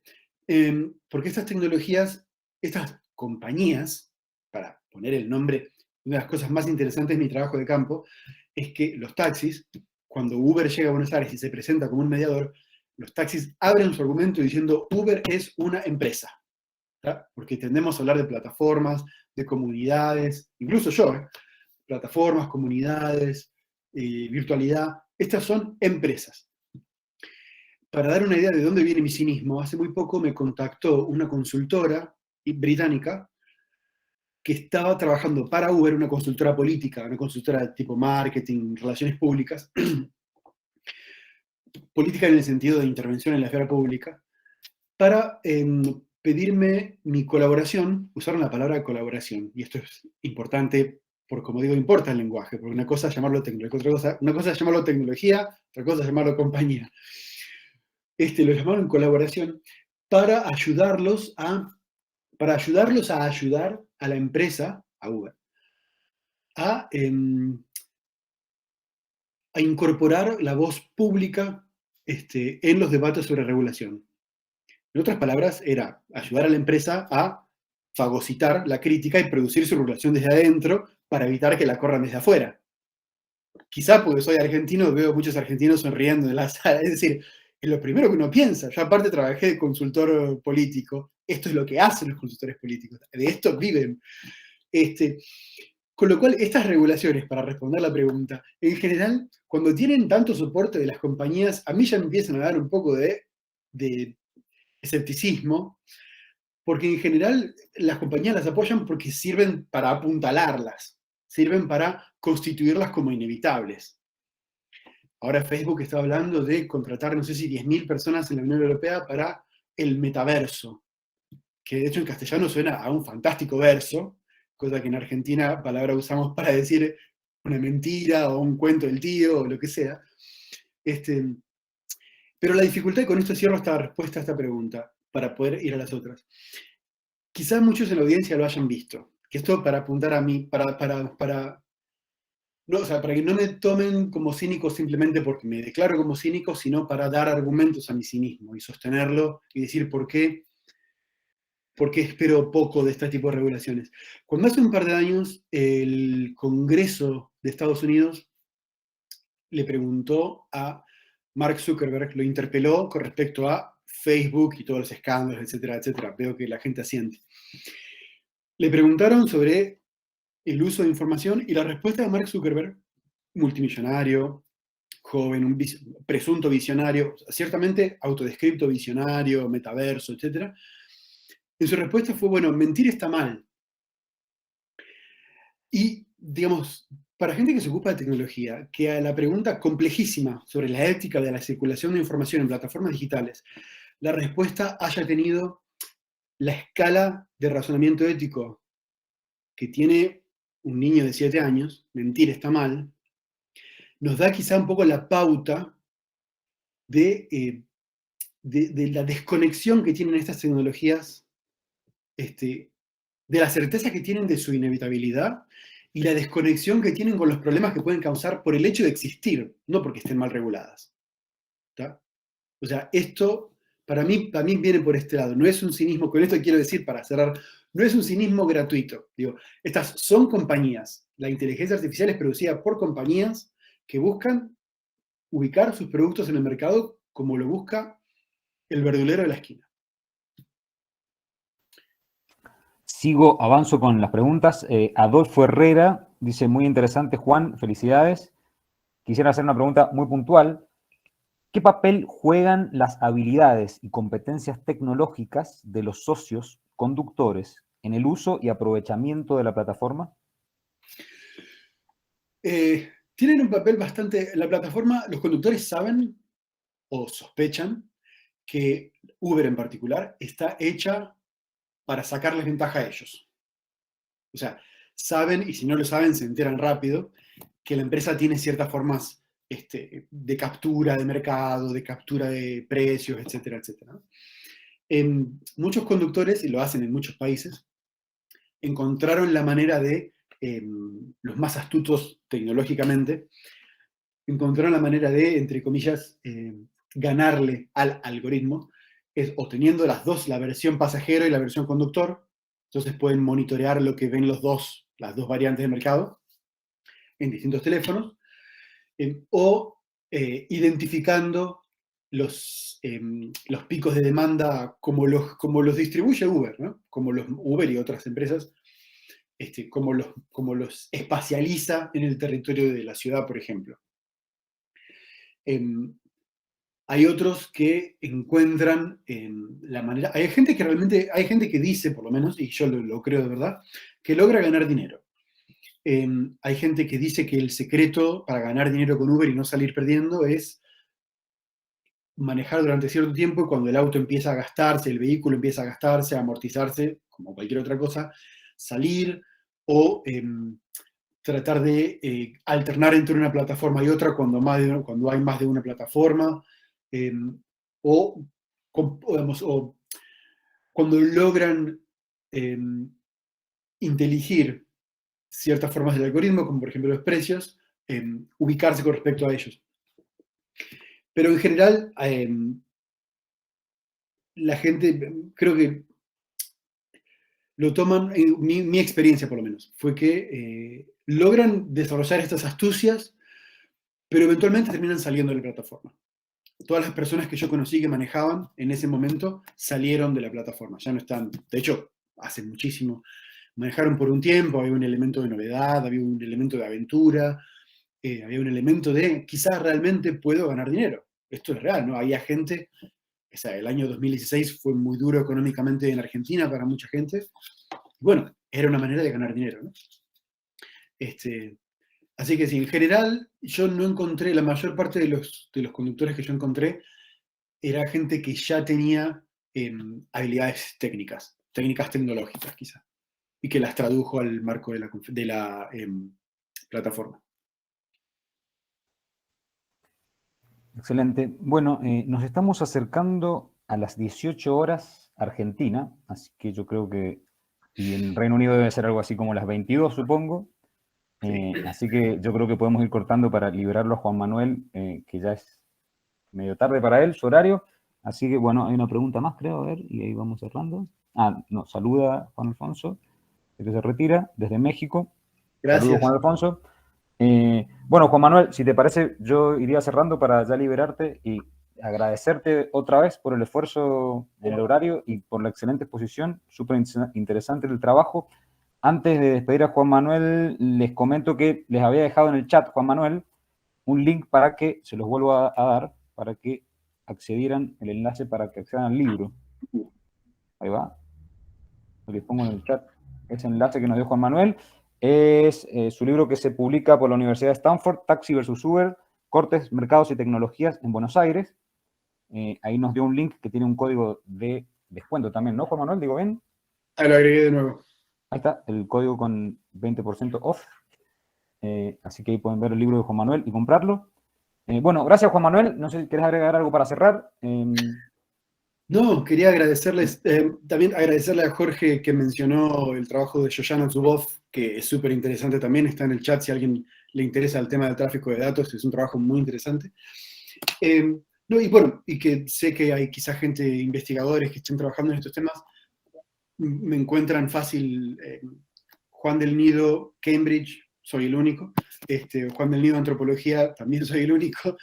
porque estas tecnologías, estas compañías, para poner el nombre, una de las cosas más interesantes de mi trabajo de campo, es que los taxis, cuando Uber llega a Buenos Aires y se presenta como un mediador, los taxis abren su argumento diciendo Uber es una empresa, ¿tá? Porque tendemos a hablar de plataformas, de comunidades, incluso yo, plataformas, comunidades, virtualidad, estas son empresas. Para dar una idea de dónde viene mi cinismo, hace muy poco me contactó una consultora británica que estaba trabajando para Uber, una consultora política, una consultora de tipo marketing, relaciones públicas, política en el sentido de intervención en la esfera pública, para pedirme mi colaboración. Usaron la palabra colaboración, y esto es importante, porque como digo, importa el lenguaje, porque una cosa es llamarlo tecnología, una cosa es llamarlo tecnología, otra cosa es llamarlo compañía. Lo llamaron colaboración para ayudarlos a ayudar a la empresa, a Uber, a incorporar la voz pública en los debates sobre regulación. En otras palabras, era ayudar a la empresa a fagocitar la crítica y producir su regulación desde adentro para evitar que la corran desde afuera. Quizá porque soy argentino, veo muchos argentinos sonriendo en la sala. Es decir, es lo primero que uno piensa. Yo aparte trabajé de consultor político. Esto es lo que hacen los consultores políticos. De esto viven. Con lo cual, estas regulaciones, para responder la pregunta, en general, cuando tienen tanto soporte de las compañías, a mí ya me empiezan a dar un poco de escepticismo, porque en general las compañías las apoyan porque sirven para apuntalarlas, sirven para constituirlas como inevitables. Ahora Facebook está hablando de contratar, no sé si 10.000 personas en la Unión Europea para el metaverso, que de hecho en castellano suena a un fantástico verso, cosa que en Argentina palabra usamos para decir una mentira o un cuento del tío o lo que sea. Pero la dificultad, y con esto cierro esta respuesta a esta pregunta, para poder ir a las otras. Quizás muchos en la audiencia lo hayan visto, que esto para apuntar a mí, no, o sea, para que no me tomen como cínico simplemente porque me declaro como cínico, sino para dar argumentos a mi cinismo y sostenerlo y decir por qué espero poco de este tipo de regulaciones. Cuando hace un par de años el Congreso de Estados Unidos le preguntó a Mark Zuckerberg, lo interpeló con respecto a Facebook y todos los escándalos, etcétera, etcétera. Veo que la gente asiente. Le preguntaron sobre el uso de información y la respuesta de Mark Zuckerberg, multimillonario, joven, un presunto visionario, ciertamente autodescripto visionario, metaverso, etcétera. En su respuesta fue, bueno, mentir está mal. Y, digamos, para gente que se ocupa de tecnología, que a la pregunta complejísima sobre la ética de la circulación de información en plataformas digitales, la respuesta haya tenido la escala de razonamiento ético que tiene un niño de 7 años, mentir está mal, nos da quizá un poco la pauta de la desconexión que tienen estas tecnologías, de la certeza que tienen de su inevitabilidad y la desconexión que tienen con los problemas que pueden causar por el hecho de existir, no porque estén mal reguladas. ¿Tá? O sea, esto para mí también viene por este lado. No es un cinismo, con esto quiero decir, para cerrar, no es un cinismo gratuito. Digo, estas son compañías. La inteligencia artificial es producida por compañías que buscan ubicar sus productos en el mercado como lo busca el verdulero de la esquina. Avanzo con las preguntas. Adolfo Herrera dice, muy interesante, Juan, felicidades. Quisiera hacer una pregunta muy puntual. ¿Qué papel juegan las habilidades y competencias tecnológicas de los socios conductores en el uso y aprovechamiento de la plataforma? Tienen un papel bastante... La plataforma, los conductores saben o sospechan que Uber en particular está hecha para sacarles ventaja a ellos. O sea, saben, y si no lo saben, se enteran rápido, que la empresa tiene ciertas formas de captura de mercado, de captura de precios, etcétera, etcétera, ¿no? Muchos conductores, y lo hacen en muchos países, encontraron la manera de, los más astutos tecnológicamente, encontraron la manera de, entre comillas, ganarle al algoritmo, o teniendo las dos, la versión pasajero y la versión conductor. Entonces pueden monitorear lo que ven las dos variantes de mercado en distintos teléfonos, o identificando los picos de demanda como los distribuye Uber, ¿no? Como los Uber y otras empresas, como los espacializa en el territorio de la ciudad, por ejemplo. Hay otros que encuentran la manera. Hay gente que dice, por lo menos, y yo lo creo de verdad, que logra ganar dinero. Hay gente que dice que el secreto para ganar dinero con Uber y no salir perdiendo es manejar durante cierto tiempo, y cuando el auto empieza a gastarse, el vehículo empieza a gastarse, a amortizarse, como cualquier otra cosa, salir o tratar de alternar entre una plataforma y otra cuando hay más de una plataforma, o cuando logran inteligir ciertas formas del algoritmo, como por ejemplo los precios, ubicarse con respecto a ellos. Pero en general, la gente, creo que lo toman, mi experiencia por lo menos, fue que logran desarrollar estas astucias, pero eventualmente terminan saliendo de la plataforma. Todas las personas que yo conocí que manejaban en ese momento salieron de la plataforma, ya no están. De hecho, hace muchísimo. Manejaron por un tiempo, había un elemento de novedad, había un elemento de aventura, había un elemento de quizás realmente puedo ganar dinero. Esto es real, ¿no? Había gente, o sea, el año 2016 fue muy duro económicamente en Argentina para mucha gente. Bueno, era una manera de ganar dinero, ¿no? Así que sí, en general, yo no encontré, la mayor parte de los conductores que yo encontré, era gente que ya tenía habilidades técnicas tecnológicas quizás, y que las tradujo al marco de la plataforma. Excelente. Bueno, nos estamos acercando a las 18 horas Argentina, así que yo creo que, y en Reino Unido debe ser algo así como las 22, supongo. Así que yo creo que podemos ir cortando para liberarlo a Juan Manuel, que ya es medio tarde para él, su horario. Así que, bueno, hay una pregunta más, creo, a ver, y ahí vamos cerrando. No, saluda Juan Alfonso, que se retira desde México. Gracias. Saludos, Juan Alfonso. Bueno, Juan Manuel, si te parece, yo iría cerrando para ya liberarte y agradecerte otra vez por el esfuerzo en el horario y por la excelente exposición, súper interesante el trabajo. Antes de despedir a Juan Manuel, les comento que les había dejado en el chat, Juan Manuel, un link para que, se los vuelvo a dar, para que accedieran, el enlace para que accedan al libro. Ahí va. Les pongo en el chat ese enlace que nos dio Juan Manuel. Es su libro que se publica por la Universidad de Stanford, Taxi versus Uber, Cortes, Mercados y Tecnologías en Buenos Aires. Ahí nos dio un link que tiene un código de descuento también, ¿no, Juan Manuel? ¿Digo bien? Ahí lo agregué de nuevo. Ahí está, el código con 20% off. Así que ahí pueden ver el libro de Juan Manuel y comprarlo. Bueno, gracias, Juan Manuel. No sé si querés agregar algo para cerrar. No, quería agradecerles, también agradecerle a Jorge que mencionó el trabajo de Shoshana Zuboff, que es súper interesante también, está en el chat si a alguien le interesa el tema del tráfico de datos, es un trabajo muy interesante. No, y bueno, y que sé que hay quizás gente, investigadores que estén trabajando en estos temas, me encuentran fácil, Juan del Nido, Cambridge, soy el único, Juan del Nido, Antropología, también soy el único.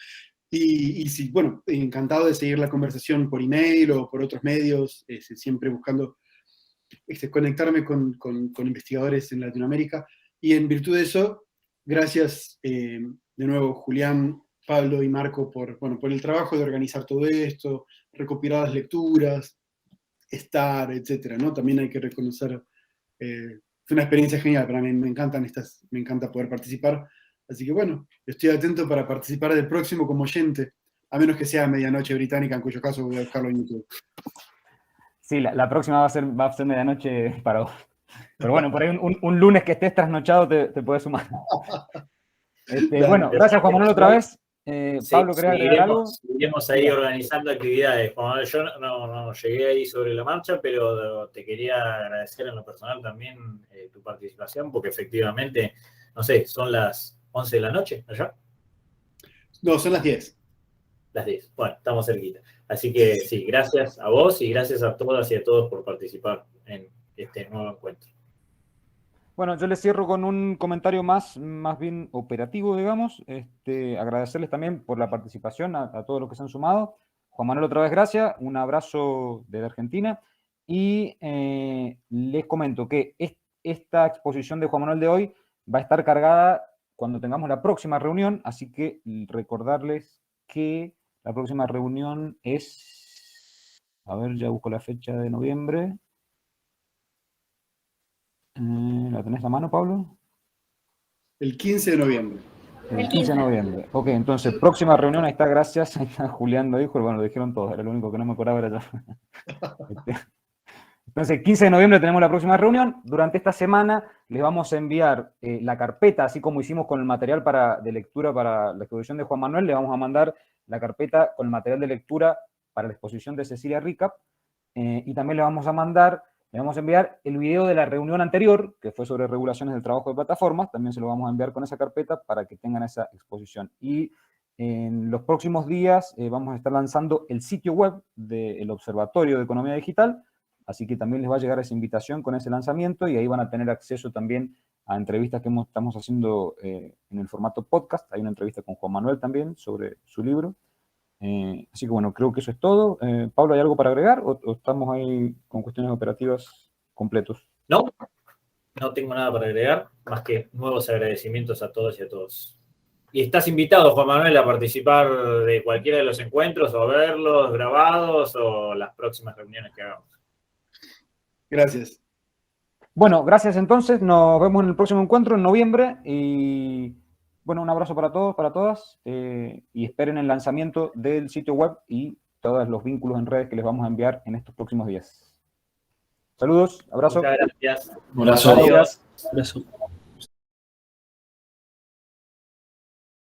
Y sí, bueno, encantado de seguir la conversación por email o por otros medios, siempre buscando conectarme con investigadores en Latinoamérica. Y en virtud de eso, gracias de nuevo, Julián, Pablo y Marco, por el trabajo de organizar todo esto, recopilar las lecturas, etcétera, ¿no? También hay que reconocer, fue una experiencia genial para mí, me encanta poder participar. Así que bueno, estoy atento para participar del próximo como oyente, a menos que sea medianoche británica, en cuyo caso voy a buscarlo en YouTube. Sí, la próxima va a ser medianoche para vos. Pero bueno, por ahí un lunes que estés trasnochado te puedes sumar. Bueno, gracias Juan Manuel otra vez. Sí, Pablo, ¿querés agregar algo? seguiremos ahí organizando actividades. Juan, yo no llegué ahí sobre la marcha, pero te quería agradecer en lo personal también tu participación, porque efectivamente, no sé, son las 11 de la noche allá. No, son las 10. Las 10. Bueno, estamos cerquita. Así que sí, gracias a vos y gracias a todas y a todos por participar en este nuevo encuentro. Bueno, yo les cierro con un comentario más bien operativo, digamos. Agradecerles también por la participación a todos los que se han sumado. Juan Manuel, otra vez gracias. Un abrazo desde Argentina. Y les comento que esta exposición de Juan Manuel de hoy va a estar cargada cuando tengamos la próxima reunión. Así que recordarles que la próxima reunión es... A ver, ya busco la fecha de noviembre. ¿La tenés a mano, Pablo? El 15 de noviembre. El 15 de noviembre. Ok, entonces, próxima reunión, ahí está, gracias. Ahí está Julián, lo dijo, bueno, lo dijeron todos, era lo único que no me acordaba, era yo. Entonces, el 15 de noviembre tenemos la próxima reunión. Durante esta semana les vamos a enviar la carpeta, así como hicimos con el material de lectura para la exposición de Juan Manuel, le vamos a mandar la carpeta con el material de lectura para la exposición de Cecilia Recap, y también le vamos a enviar el video de la reunión anterior, que fue sobre regulaciones del trabajo de plataformas, también se lo vamos a enviar con esa carpeta para que tengan esa exposición. Y en los próximos días vamos a estar lanzando el sitio web del Observatorio de Economía Digital, así que también les va a llegar esa invitación con ese lanzamiento y ahí van a tener acceso también a entrevistas que estamos haciendo en el formato podcast. Hay una entrevista con Juan Manuel también sobre su libro. Así que bueno, creo que eso es todo. Pablo, ¿hay algo para agregar o estamos ahí con cuestiones operativas completos? No tengo nada para agregar, más que nuevos agradecimientos a todos y a todos. Y estás invitado, Juan Manuel, a participar de cualquiera de los encuentros, o a verlos grabados, o las próximas reuniones que hagamos. Gracias. Bueno, gracias entonces. Nos vemos en el próximo encuentro en noviembre. Y bueno, un abrazo para todos, para todas. Y esperen el lanzamiento del sitio web y todos los vínculos en redes que les vamos a enviar en estos próximos días. Saludos, abrazo. Muchas gracias. Un abrazo. Adiós. Abrazo.